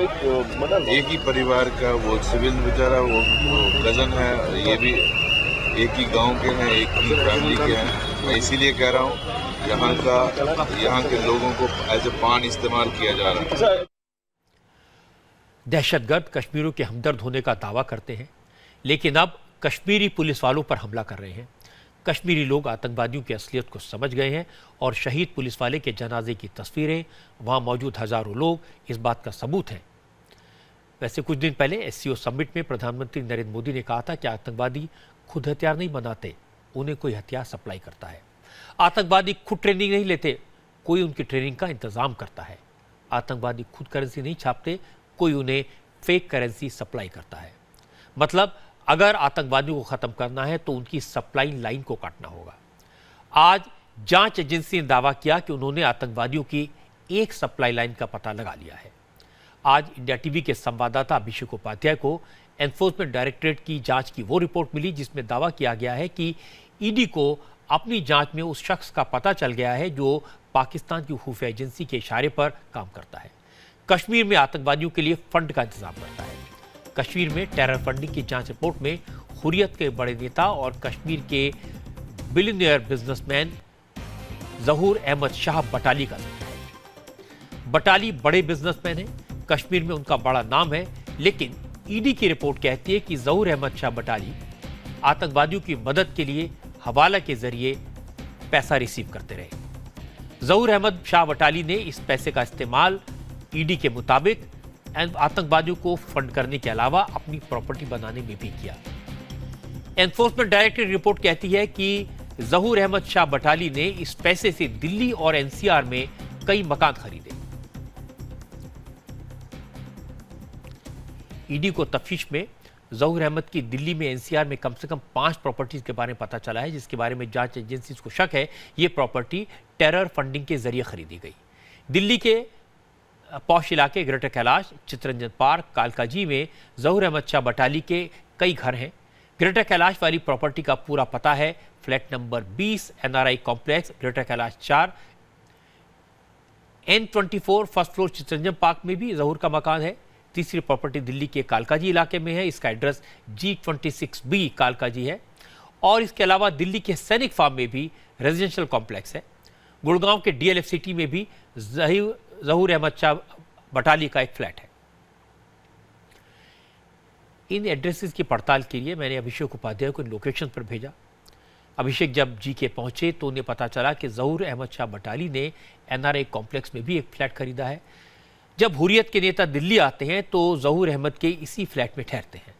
Speaker 17: एक ही परिवार का वो सिविल बेचारा वो कजन है, ये भी एक ही गांव के हैं, एक ही फैमिली के हैं। मैं इसीलिए कह रहा हूँ यहाँ के लोगों को एज ए पान इस्तेमाल किया जा रहा है।
Speaker 1: दहशतगर्द कश्मीरियों के हमदर्द होने का दावा करते हैं, लेकिन अब कश्मीरी पुलिस वालों पर हमला कर रहे हैं। कश्मीरी लोग आतंकवादियों की असलियत को समझ गए हैं और शहीद पुलिस वाले के जनाजे की तस्वीरें, वहां मौजूद हजारों लोग इस बात का सबूत हैं। वैसे कुछ दिन पहले एससीओ समिट में प्रधानमंत्री नरेंद्र मोदी ने कहा था कि आतंकवादी खुद हथियार नहीं बनाते, उन्हें कोई हथियार सप्लाई करता है। आतंकवादी खुद ट्रेनिंग नहीं लेते, कोई उनकी ट्रेनिंग का इंतजाम करता है। आतंकवादी खुद करेंसी नहीं छापते, कोई उन्हें फेक करेंसी सप्लाई करता है। मतलब अगर आतंकवादियों को खत्म करना है तो उनकी सप्लाई लाइन को काटना होगा। आज जांच एजेंसी ने दावा किया कि उन्होंने आतंकवादियों की एक सप्लाई लाइन का पता लगा लिया है। आज इंडिया टीवी के संवाददाता अभिषेक उपाध्याय को एनफोर्समेंट डायरेक्टरेट की जांच की वो रिपोर्ट मिली जिसमें दावा किया गया है कि ईडी को अपनी जांच में उस शख्स का पता चल गया है जो पाकिस्तान की खुफिया एजेंसी के इशारे पर काम करता है। कश्मीर में आतंकवादियों के लिए फंड का इंतजाम करता है। कश्मीर में टेरर फंडिंग की जांच रिपोर्ट में हुर्रियत के बड़े नेता और कश्मीर के बिलियनियर बिजनेसमैन जहूर अहमद शाह बटाली का जिक्र है। बटाली बड़े बिजनेसमैन हैं, कश्मीर में उनका बड़ा नाम है, लेकिन ईडी की रिपोर्ट कहती है कि जहूर अहमद शाह बटाली आतंकवादियों की मदद के लिए हवाला के जरिए पैसा रिसीव करते रहे। जहूर अहमद शाह बटाली ने इस पैसे का इस्तेमाल ईडी के मुताबिक आतंकवादियों को फंड करने के अलावा अपनी प्रॉपर्टी बनाने में भी किया। एनफोर्समेंट डायरेक्टरेट रिपोर्ट कहती है कि जहूर अहमद शाह बटाली ने इस पैसे से दिल्ली और एनसीआर में कई मकान खरीदे। ईडी को तफ्तीश में जहूर अहमद की दिल्ली में एनसीआर में कम से कम 5 प्रॉपर्टीज के बारे में पता चला है, जिसके बारे में जांच एजेंसी को शक है ये प्रॉपर्टी टेरर फंडिंग के जरिए खरीदी गई। दिल्ली के पौष इलाके ग्रेटर कैलाश, चित्तरंजन पार्क, कालकाजी में जहूर अहमद शाह बटाली के कई घर हैं। ग्रेटर कैलाश वाली प्रॉपर्टी का पूरा पता है flat number 20 NRI complex, greater Kailash 4, N24 first floor Chittaranjan park में भी जहूर का मकान है। तीसरी प्रॉपर्टी दिल्ली के कालकाजी इलाके में है, इसका एड्रेस G26B कालकाजी है। और इसके अलावा दिल्ली के सैनिक फार्म में भी रेजिडेंशियल कॉम्प्लेक्स है। गुड़गांव के DLF सिटी में भी जहूर अहमद शाह बटाली का एक फ्लैट है। इन एड्रेसेस की पड़ताल के लिए मैंने अभिषेक उपाध्याय को इन लोकेशन पर भेजा। अभिषेक जब जीके पहुंचे तो उन्हें पता चला कि जहूर अहमद शाह बटाली ने एनआरआई कॉम्प्लेक्स में भी एक फ्लैट खरीदा है। जब हुर्रियत के नेता दिल्ली आते हैं तो जहूर अहमद के इसी फ्लैट में ठहरते हैं।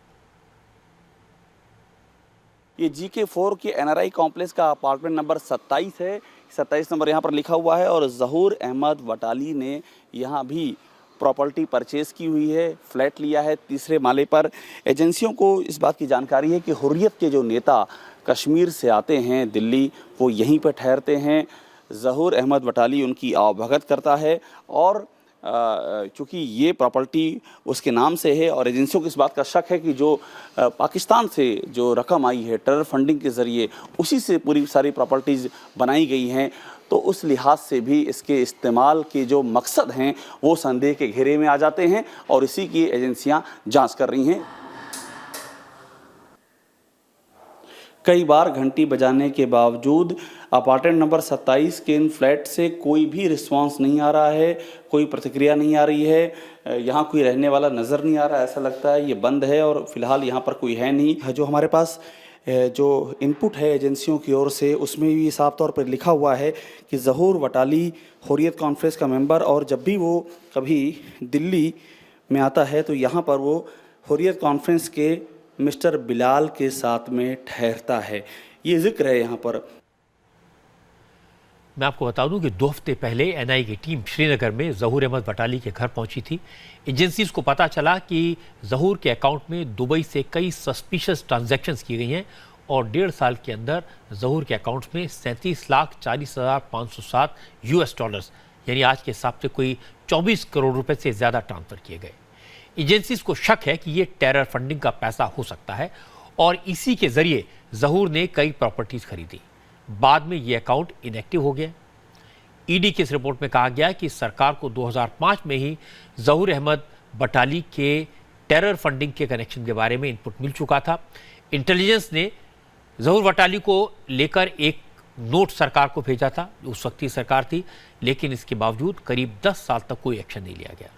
Speaker 19: ये GK4 के एनआरआई कॉम्प्लेक्स का अपार्टमेंट नंबर 27 है। 27 नंबर यहाँ पर लिखा हुआ है और जहूर अहमद बटाली ने यहाँ भी प्रॉपर्टी परचेज की हुई है, फ्लैट लिया है 3रे माले पर। एजेंसियों को इस बात की जानकारी है कि हुर्रियत के जो नेता कश्मीर से आते हैं दिल्ली, वो यहीं पर ठहरते हैं। जहूर अहमद बटाली उनकी आवभगत करता है और चूँकि ये प्रॉपर्टी उसके नाम से है और एजेंसियों को इस बात का शक है कि जो पाकिस्तान से जो रकम आई है टेरर फंडिंग के ज़रिए, उसी से पूरी सारी प्रॉपर्टीज़ बनाई गई हैं, तो उस लिहाज से भी इसके इस्तेमाल के जो मकसद हैं वो संदेह के घेरे में आ जाते हैं और इसी की एजेंसियां जांच कर रही हैं। कई बार घंटी बजाने के बावजूद अपार्टमेंट नंबर 27 के इन फ्लैट से कोई भी रिस्पांस नहीं आ रहा है, कोई प्रतिक्रिया नहीं आ रही है। यहाँ कोई रहने वाला नज़र नहीं आ रहा, ऐसा लगता है ये बंद है और फिलहाल यहाँ पर कोई है नहीं। जो हमारे पास जो इनपुट है एजेंसियों की ओर से, उसमें भी साफ तौर पर लिखा हुआ है कि जहूर बटाली हुर्रियत कॉन्फ्रेंस का मेंबर, और जब भी वो कभी दिल्ली में आता है तो यहाँ पर वो हुर्रियत कॉन्फ्रेंस के मिस्टर बिलाल के साथ में ठहरता है। ये जिक्र है यहाँ पर।
Speaker 1: मैं आपको बता दूं कि 2 हफ्ते पहले एनआईए की टीम श्रीनगर में जहूर अहमद वटाली के घर पहुंची थी। एजेंसीज को पता चला कि जहूर के अकाउंट में दुबई से कई सस्पिशियस ट्रांजैक्शंस की गई हैं और 1.5 साल के अंदर जहूर के अकाउंट में 37,40,507 US डॉलर्स यानी आज के हिसाब से कोई 24 करोड़ रुपए से ज़्यादा ट्रांसफर किए गए। एजेंसीज को शक है कि ये टेरर फंडिंग का पैसा हो सकता है और इसी के जरिए जहूर ने कई प्रॉपर्टीज खरीदी। बाद में ये अकाउंट इनएक्टिव हो गया। ईडी की इस रिपोर्ट में कहा गया कि सरकार को 2005 में ही जहूर अहमद वटाली के टेरर फंडिंग के कनेक्शन के बारे में इनपुट मिल चुका था। इंटेलिजेंस ने जहूर वटाली को लेकर एक नोट सरकार को भेजा था, उस वक्त की सरकार थी, लेकिन इसके बावजूद करीब 10 साल तक कोई एक्शन नहीं लिया गया।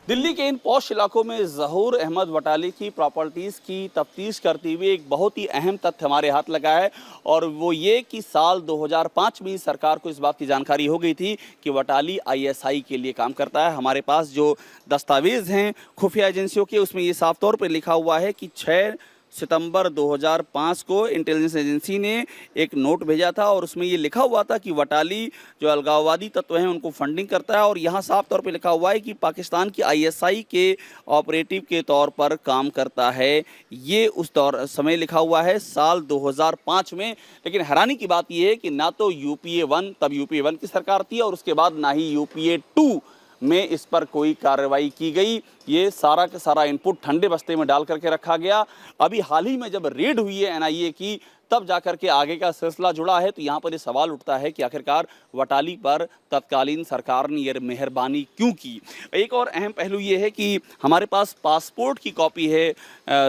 Speaker 19: दिल्ली के इन पॉश इलाकों में जहूर अहमद वटाली की प्रॉपर्टीज़ की तफ्तीश करते हुए एक बहुत ही अहम तथ्य हमारे हाथ लगा है और वो ये कि साल 2005 में सरकार को इस बात की जानकारी हो गई थी कि वटाली ISI के लिए काम करता है। हमारे पास जो दस्तावेज़ हैं खुफिया एजेंसियों के, उसमें ये साफ तौर पर लिखा हुआ है कि 6 सितंबर 2005 को इंटेलिजेंस एजेंसी ने एक नोट भेजा था और उसमें ये लिखा हुआ था कि वटाली जो अलगाववादी तत्व हैं उनको फंडिंग करता है और यहाँ साफ तौर पे लिखा हुआ है कि पाकिस्तान की ISI के ऑपरेटिव के तौर पर काम करता है। ये उस दौर समय लिखा हुआ है साल 2005 में। लेकिन हैरानी की बात यह है कि ना तो UPA 1 तब UPA 1 की सरकार थी और उसके बाद ना ही UPA 2 में इस पर कोई कार्रवाई की गई। ये सारा का सारा इनपुट ठंडे बस्ते में डाल करके रखा गया। अभी हाल ही में जब रेड हुई है NIA की तब जाकर के आगे का सिलसिला जुड़ा है। तो यहाँ पर ये सवाल उठता है कि आखिरकार वटाली पर तत्कालीन सरकार ने ये मेहरबानी क्यों की। एक और अहम पहलू ये है कि हमारे पास पासपोर्ट की कॉपी है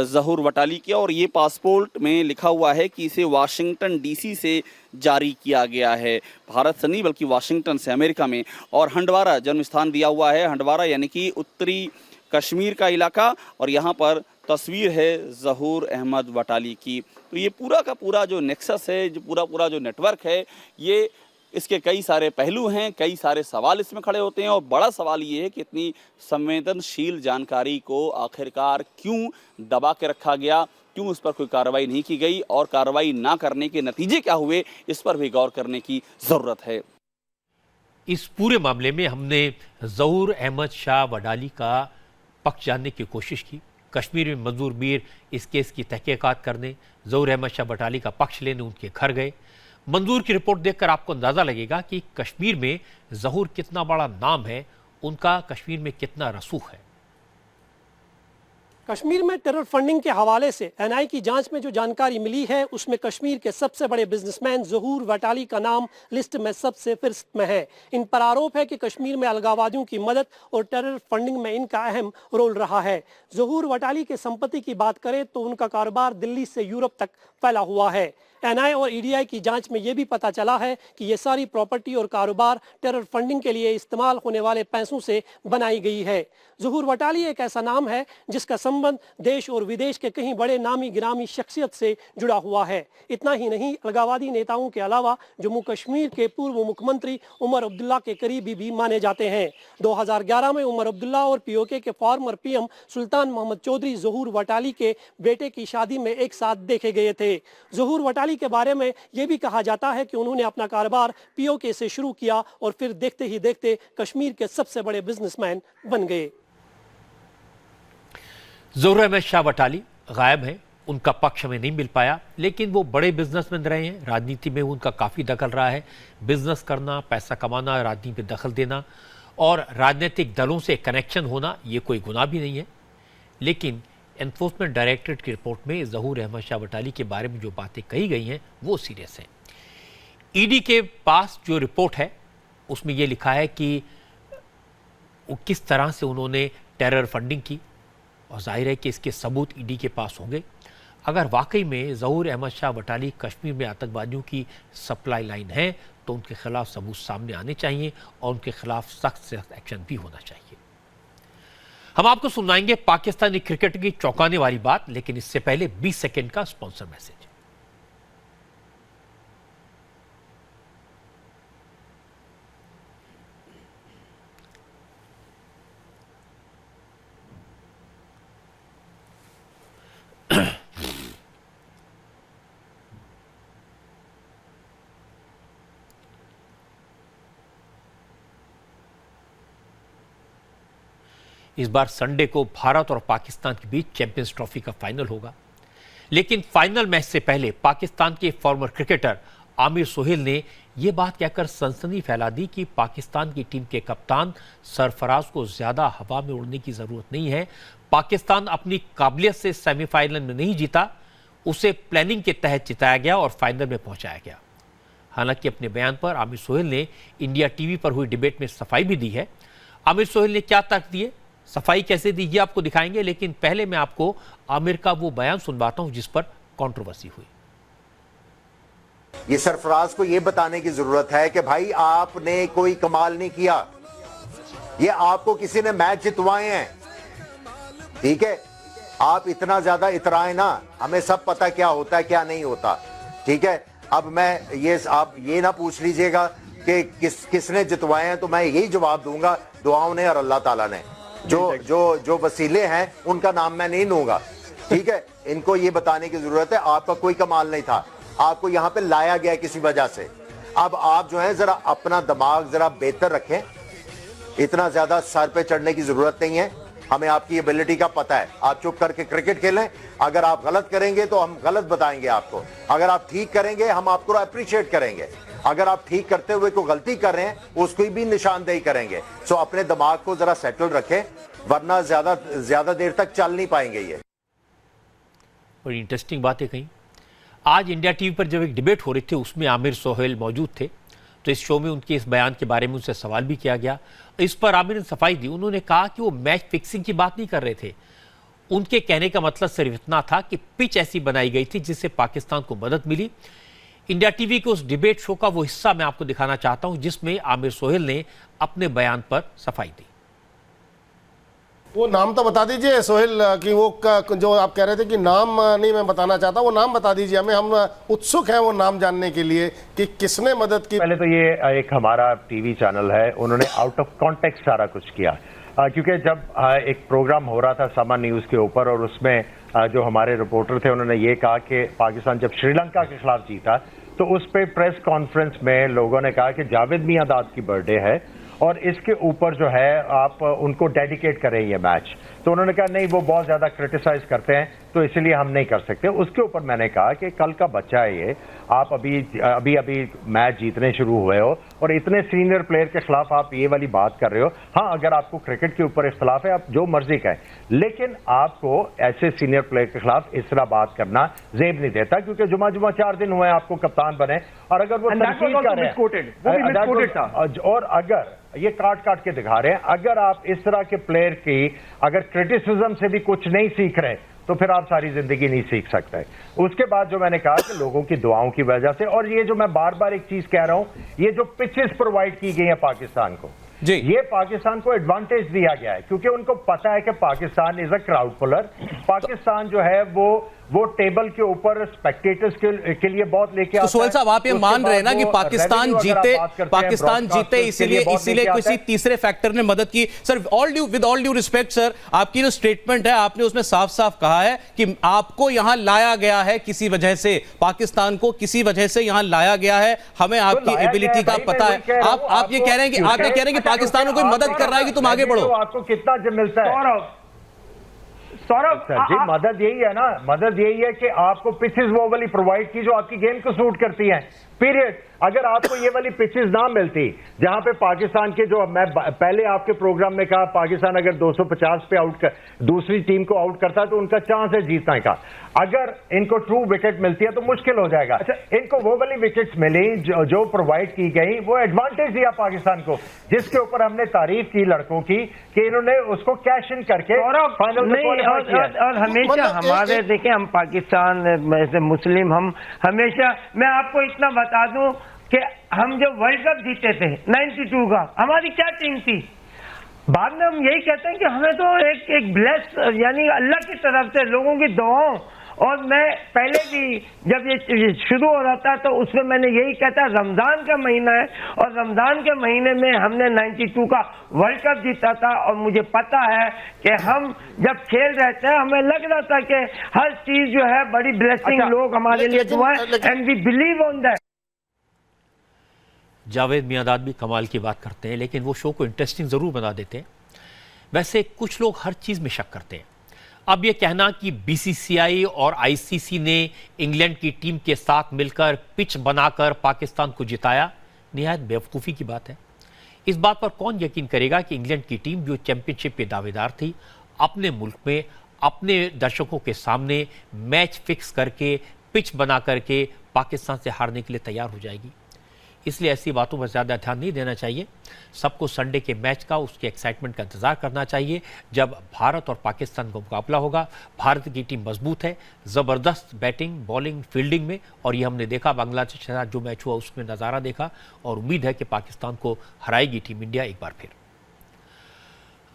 Speaker 19: जहूर वटाली की और ये पासपोर्ट में लिखा हुआ है कि इसे वाशिंगटन DC से जारी किया गया है, भारत से नहीं बल्कि वाशिंगटन से, अमेरिका में। और हंडवारा जन्म स्थान दिया हुआ है, हंडवारा यानी कि उत्तरी कश्मीर का इलाका, और यहाँ पर तस्वीर है जहूर अहमद वटाली की। तो ये पूरा का पूरा जो नेक्सस है, जो पूरा जो नेटवर्क है, ये इसके कई सारे पहलू हैं, कई सारे सवाल इसमें खड़े होते हैं। और बड़ा सवाल ये है कि इतनी संवेदनशील जानकारी को आखिरकार क्यों दबा के रखा गया, क्यों उस पर कोई कार्रवाई नहीं की गई और कार्रवाई ना करने के नतीजे क्या हुए, इस पर भी गौर करने की ज़रूरत है।
Speaker 1: इस पूरे मामले में हमने जहूर अहमद शाह वटाली का पक्ष जानने की कोशिश की। कश्मीर में मंजूर मीर इस केस की तहकीकात करने जहूर अहमद शाह वटाली का पक्ष लेने उनके घर गए। मंजूर की रिपोर्ट देखकर आपको अंदाज़ा लगेगा कि कश्मीर में जहूर कितना बड़ा नाम है, उनका कश्मीर में कितना रसूख है।
Speaker 20: कश्मीर में टेरर फंडिंग के हवाले से NIA की जांच में जो जानकारी मिली है उसमें कश्मीर के सबसे बड़े बिजनेसमैन जहूर वटाली का नाम लिस्ट में सबसे फहरिस्त में है। इन पर आरोप है कि कश्मीर में अलगाववादियों की मदद और टेरर फंडिंग में इनका अहम रोल रहा है। जहूर वटाली के संपत्ति की बात करें तो उनका कारोबार दिल्ली से यूरोप तक फैला हुआ है। NIA और EDI की जांच में यह भी पता चला है कि ये सारी प्रॉपर्टी और कारोबार टेरर फंडिंग के लिए इस्तेमाल होने वाले पैसों से बनाई गई है। जहूर वटाली एक ऐसा नाम है जिसका संबंध देश और विदेश के कहीं बड़े नामी गिरामी शख्सियत से जुड़ा हुआ है। इतना ही नहीं, अलगाववादी नेताओं के अलावा जम्मू कश्मीर के पूर्व मुख्यमंत्री उमर अब्दुल्ला के करीबी भी माने जाते हैं। 2011 में उमर अब्दुल्ला और POK के फॉर्मर PM सुल्तान मोहम्मद चौधरी जहूर वटाली के बेटे की शादी में एक साथ देखे गए थे। जहूर वटाली के बारे में यह भी कहा जाता है कि उन्होंने अपना कारोबार POK से शुरू किया और फिर देखते ही देखते कश्मीर के सबसे बड़े बिजनेसमैन बन गए।
Speaker 1: जहूर अहमद शाह वटाली गायब हैं, उनका पक्ष हमें नहीं मिल पाया, लेकिन वो बड़े बिजनेसमैन रहे हैं। राजनीति में उनका काफ़ी दखल रहा है। बिजनेस करना, पैसा कमाना, राजनीति में दखल देना और राजनीतिक दलों से कनेक्शन होना, ये कोई गुनाह भी नहीं है। लेकिन एनफोर्समेंट डायरेक्टरेट की रिपोर्ट में जहूर अहमद शाह वटाली के बारे में जो बातें कही गई हैं वो सीरियस हैं। ईडी के पास जो रिपोर्ट है उसमें ये लिखा है कि वो किस तरह से उन्होंने टेरर फंडिंग की और जाहिर है कि इसके सबूत ईडी के पास होंगे। अगर वाकई में जहूर अहमद शाह वटाली कश्मीर में आतंकवादियों की सप्लाई लाइन है तो उनके खिलाफ सबूत सामने आने चाहिए और उनके खिलाफ सख्त से सख्त एक्शन भी होना चाहिए। हम आपको सुनाएंगे पाकिस्तानी क्रिकेट की चौंकाने वाली बात, लेकिन इससे पहले 20 सेकंड का स्पॉन्सर मैसेज। इस बार संडे को भारत और पाकिस्तान के बीच चैंपियंस ट्रॉफी का फाइनल होगा। लेकिन फाइनल मैच से पहले पाकिस्तान के फॉर्मर क्रिकेटर आमिर सोहेल ने यह बात कहकर सनसनी फैला दी कि पाकिस्तान की टीम के कप्तान सरफराज को ज्यादा हवा में उड़ने की जरूरत नहीं है। पाकिस्तान अपनी काबिलियत से सेमीफाइनल में नहीं जीता, उसे प्लानिंग के तहत जिताया गया और फाइनल में पहुंचाया गया। हालांकि अपने बयान पर आमिर सोहेल ने इंडिया टीवी पर हुई डिबेट में सफाई भी दी है। आमिर सोहेल ने क्या तर्क दिए, सफाई कैसे दी, ये आपको दिखाएंगे, लेकिन पहले मैं आपको आमिर का वो बयान सुनवाता हूं जिस पर कंट्रोवर्सी हुई।
Speaker 21: ये सरफराज को ये बताने की जरूरत है कि भाई आपने कोई कमाल नहीं किया, ये आपको किसी ने मैच जितवाए हैं, ठीक है। आप इतना ज्यादा इतराए ना, हमें सब पता क्या होता है क्या नहीं होता, ठीक है। अब मैं ये आप ये ना पूछ लीजिएगा कि किसने जितवाए हैं, तो मैं यही जवाब दूंगा, दुआओं ने और अल्लाह ताला ने। जो वसीले हैं उनका नाम मैं नहीं लूंगा, ठीक है। इनको ये बताने की जरूरत है आपका कोई कमाल नहीं था, आपको यहाँ पे लाया गया किसी वजह से। अब आप जो है जरा अपना दिमाग जरा बेहतर रखें, इतना ज्यादा सर पे चढ़ने की जरूरत नहीं है, हमें आपकी एबिलिटी का पता है। आप चुप करके क्रिकेट खेलें, अगर आप गलत करेंगे तो हम गलत बताएंगे आपको, अगर आप ठीक करेंगे हम आपको अप्रिशिएट करेंगे, अगर आप ठीक करते हुए कोई गलती कर रहे हैं उसको भी निशानदेही करेंगे। सो अपने दिमाग को जरा सेटल रखें, वरना ज्यादा देर तक चल नहीं पाएंगे। ये
Speaker 1: बड़ी इंटरेस्टिंग बात है। कहीं आज इंडिया टीवी पर जब एक डिबेट हो रही थी उसमें आमिर सोहेल मौजूद थे, तो इस शो में उनके इस बयान के बारे में उनसे सवाल भी किया गया। इस पर आमिर ने सफाई दी, उन्होंने कहा कि वो मैच फिक्सिंग की बात नहीं कर रहे थे। उनके कहने का मतलब सिर्फ इतना था कि पिच ऐसी बनाई गई थी जिससे पाकिस्तान को मदद मिली। इंडिया टीवी के उस डिबेट शो का वो हिस्सा मैं आपको दिखाना चाहता हूं जिसमें आमिर सोहेल ने अपने बयान पर सफाई दी।
Speaker 14: वो नाम तो बता दीजिए सोहेल कि वो जो आप कह रहे थे कि नाम नहीं मैं बताना चाहता, वो नाम बता दीजिए हमें, हम उत्सुक हैं वो नाम जानने के लिए कि किसने मदद की।
Speaker 22: पहले तो ये एक हमारा टीवी चैनल है, उन्होंने आउट ऑफ कॉन्टेक्स्ट सारा कुछ किया, क्योंकि जब एक प्रोग्राम हो रहा था समा न्यूज़ के ऊपर और उसमें जो हमारे रिपोर्टर थे उन्होंने ये कहा कि पाकिस्तान जब श्रीलंका के खिलाफ जीता तो उस पर प्रेस कॉन्फ्रेंस में लोगों ने कहा कि जावेद मियांदाद की बर्थडे है और इसके ऊपर जो है आप उनको डेडिकेट करें ये मैच। तो उन्होंने कहा नहीं वो बहुत ज़्यादा क्रिटिसाइज करते हैं तो इसलिए हम नहीं कर सकते। उसके ऊपर मैंने कहा कि कल का बच्चा है ये, आप अभी मैच जीतने शुरू हुए हो और इतने सीनियर प्लेयर के खिलाफ आप ये वाली बात कर रहे हो। हाँ, अगर आपको क्रिकेट के ऊपर इख्तलाफ है आप जो मर्जी कहें, लेकिन आपको ऐसे सीनियर प्लेयर के खिलाफ इस तरह बात करना जेब नहीं देता, क्योंकि जुमा 4 दिन हुए आपको कप्तान बने और अगर वो तनकीद कर रहे हैं और अगर ये काट के दिखा रहे हैं, अगर आप इस तरह के प्लेयर की अगर क्रिटिसिज्म से भी कुछ नहीं सीख रहे तो फिर आप सारी जिंदगी नहीं सीख सकते। उसके बाद जो मैंने कहा कि लोगों की दुआओं की वजह से, और ये जो मैं बार बार एक चीज कह रहा हूं, ये जो पिचेस प्रोवाइड की गई है पाकिस्तान को, ये पाकिस्तान को एडवांटेज दिया गया है क्योंकि उनको पता है कि Pakistan is a crowd puller. Pakistan जो है वो टेबल के ऊपर स्पेक्टेटर्स के लिए बहुत लेके आता है।
Speaker 23: तो सोहेल साहब आप ये मान रहे हैं ना कि पाकिस्तान जीते इसीलिए किसी तीसरे फैक्टर ने मदद की। Sir with all due respect sir, आपकी जो स्टेटमेंट है आपने उसमें साफ साफ कहा है कि आपको यहां लाया गया है किसी वजह से, पाकिस्तान को किसी वजह से यहां लाया गया है, हमें आपकी एबिलिटी का पता है। आप ये कह रहे हैं कि पाकिस्तान को कोई मदद कर रहा है कि तुम आगे बढ़ो।
Speaker 22: आपको कितना जब मिलता है सौरभ जी? मदद यही है ना, मदद यही है कि आपको पिचेस वो वाली प्रोवाइड की जो आपकी गेम को सूट करती हैं, पीरियड। अगर आपको ये वाली पिचेस ना मिलती जहां पे पाकिस्तान के, जो मैं पहले आपके प्रोग्राम में कहा, पाकिस्तान अगर 250 पे दूसरी टीम को आउट करता है तो उनका चांस है जीतने का। अगर इनको ट्रू विकेट मिलती है तो मुश्किल हो जाएगा। इनको वो वाली विकेट्स मिली जो प्रोवाइड की गई, वो एडवांटेज दिया पाकिस्तान को, जिसके ऊपर हमने तारीफ की लड़कों की कि इन्होंने उसको कैश इन करके फाइनल में क्वालीफाई किया।
Speaker 24: और हमेशा हमारे, देखें हम पाकिस्तान में मुस्लिम, हम हमेशा, मैं आपको इतना बता दूं कि हम जो वर्ल्ड कप जीते थे 92 का, हमारी क्या टीम थी। बाद में हम यही कहते हैं कि हमें तो एक ब्लेस, यानी अल्लाह की तरफ से लोगों की दुआओं, और मैं पहले भी जब ये शुरू हो रहा था तो उसमें मैंने यही कहता, रमजान का महीना है और रमजान के महीने में हमने 92 का वर्ल्ड कप जीता था और मुझे पता है कि हम जब खेल रहे थे हमें लग रहा था कि हर चीज जो है बड़ी ब्लेसिंग, लोग हमारे लिए दुआ है, and we believe on that.
Speaker 1: Javed Miandad भी कमाल की बात करते हैं, लेकिन वो शो को इंटरेस्टिंग जरूर बना देते हैं। वैसे कुछ लोग हर चीज में शक करते हैं। अब यह कहना कि बीसीसीआई और आईसीसी ने इंग्लैंड की टीम के साथ मिलकर पिच बनाकर पाकिस्तान को जिताया, निहायत बेवकूफ़ी की बात है। इस बात पर कौन यकीन करेगा कि इंग्लैंड की टीम जो चैंपियनशिप के दावेदार थी, अपने मुल्क में अपने दर्शकों के सामने मैच फिक्स करके पिच बना करके पाकिस्तान से हारने के लिए तैयार हो जाएगी। इसलिए ऐसी बातों पर ज़्यादा ध्यान नहीं देना चाहिए। सबको संडे के मैच का, उसके एक्साइटमेंट का इंतजार करना चाहिए जब भारत और पाकिस्तान का मुकाबला होगा। भारत की टीम मजबूत है, ज़बरदस्त बैटिंग, बॉलिंग, फील्डिंग में, और ये हमने देखा बांग्लादेश के साथ जो मैच हुआ उसमें नज़ारा देखा, और उम्मीद है कि पाकिस्तान को हराएगी टीम इंडिया एक बार फिर।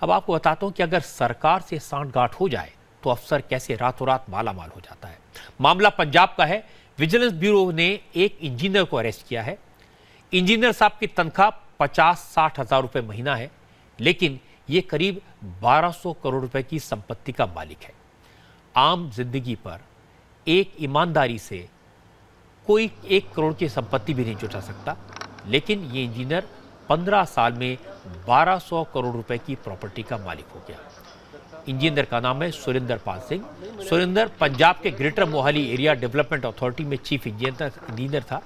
Speaker 1: अब आपको बताता हूँ कि अगर सरकार से सांठगांठ हो जाए तो अफसर कैसे रातों रात मालामाल हो जाता है। मामला पंजाब का है। विजिलेंस ब्यूरो ने एक इंजीनियर को अरेस्ट किया है। इंजीनियर साहब की तनख्वाह 50-60 हज़ार रुपये महीना है, लेकिन ये करीब 1200 करोड़ रुपए की संपत्ति का मालिक है। आम जिंदगी पर एक ईमानदारी से कोई 1 करोड़ की संपत्ति भी नहीं जुटा सकता, लेकिन ये इंजीनियर 15 साल में 1200 करोड़ रुपए की प्रॉपर्टी का मालिक हो गया। इंजीनियर का नाम है सुरिंदर पाल सिंह। सुरिंदर पंजाब के greater Mohali area development authority में चीफ इंजीनियर था।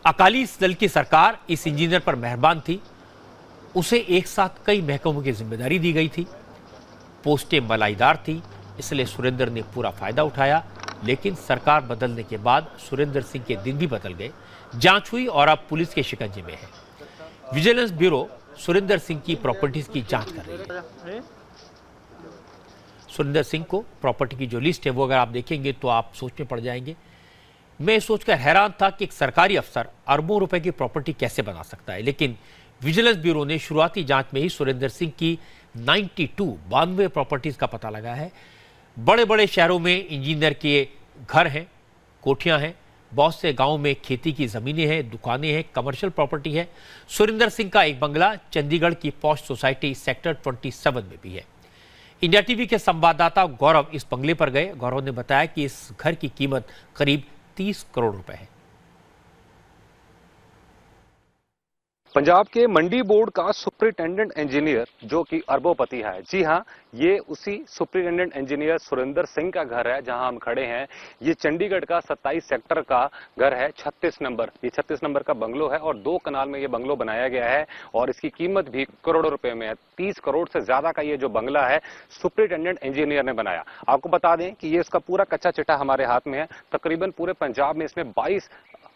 Speaker 1: अकाली दल की सरकार इस इंजीनियर पर मेहरबान थी। उसे एक साथ कई महकमों की जिम्मेदारी दी गई थी। पोस्टें मलाईदार थी, इसलिए सुरेंद्र ने पूरा फायदा उठाया। लेकिन सरकार बदलने के बाद सुरेंद्र सिंह के दिन भी बदल गए। जांच हुई और अब पुलिस के शिकंजे में है। विजिलेंस ब्यूरो सुरेंद्र सिंह की प्रॉपर्टीज की जांच कर रही है। सुरेंद्र सिंह को प्रॉपर्टी की जो लिस्ट है वो अगर आप देखेंगे तो आप सोच में पड़ जाएंगे। मैं सोचकर हैरान था कि एक सरकारी अफसर अरबों रुपए की प्रॉपर्टी कैसे बना सकता है, लेकिन विजिलेंस ब्यूरो ने शुरुआती जांच में ही सुरेंद्र सिंह की 92 प्रॉपर्टीज का पता लगा है। बड़े बड़े शहरों में इंजीनियर के घर हैं, कोठियां हैं, बहुत से गांवों में खेती की जमीनें हैं, दुकानें हैं, कमर्शियल प्रॉपर्टी है। सुरेंद्र सिंह का एक बंगला चंडीगढ़ की पॉश सोसाइटी सेक्टर 27 में भी है। इंडिया टीवी के संवाददाता गौरव इस बंगले पर गए। गौरव ने बताया कि इस घर की कीमत करीब 30 करोड़ रुपए है।
Speaker 2: पंजाब के मंडी बोर्ड का सुपरिटेंडेंट इंजीनियर जो कि अरबोपति है, जी हाँ, ये उसी सुपरिटेंडेंट इंजीनियर सुरेंद्र सिंह का घर है जहां हम खड़े हैं। ये चंडीगढ़ का 27 सेक्टर का घर है, 36 नंबर। ये 36 नंबर का बंगलो है और 2 कनाल में ये बंगलो बनाया गया है और इसकी कीमत भी करोड़ों रुपए में है। 30 करोड़ से ज्यादा का ये जो बंगला है सुपरिटेंडेंट इंजीनियर ने बनाया। आपको बता दें कि ये इसका पूरा कच्चा चिट्ठा हमारे हाथ में है। तकरीबन पूरे पंजाब में इसने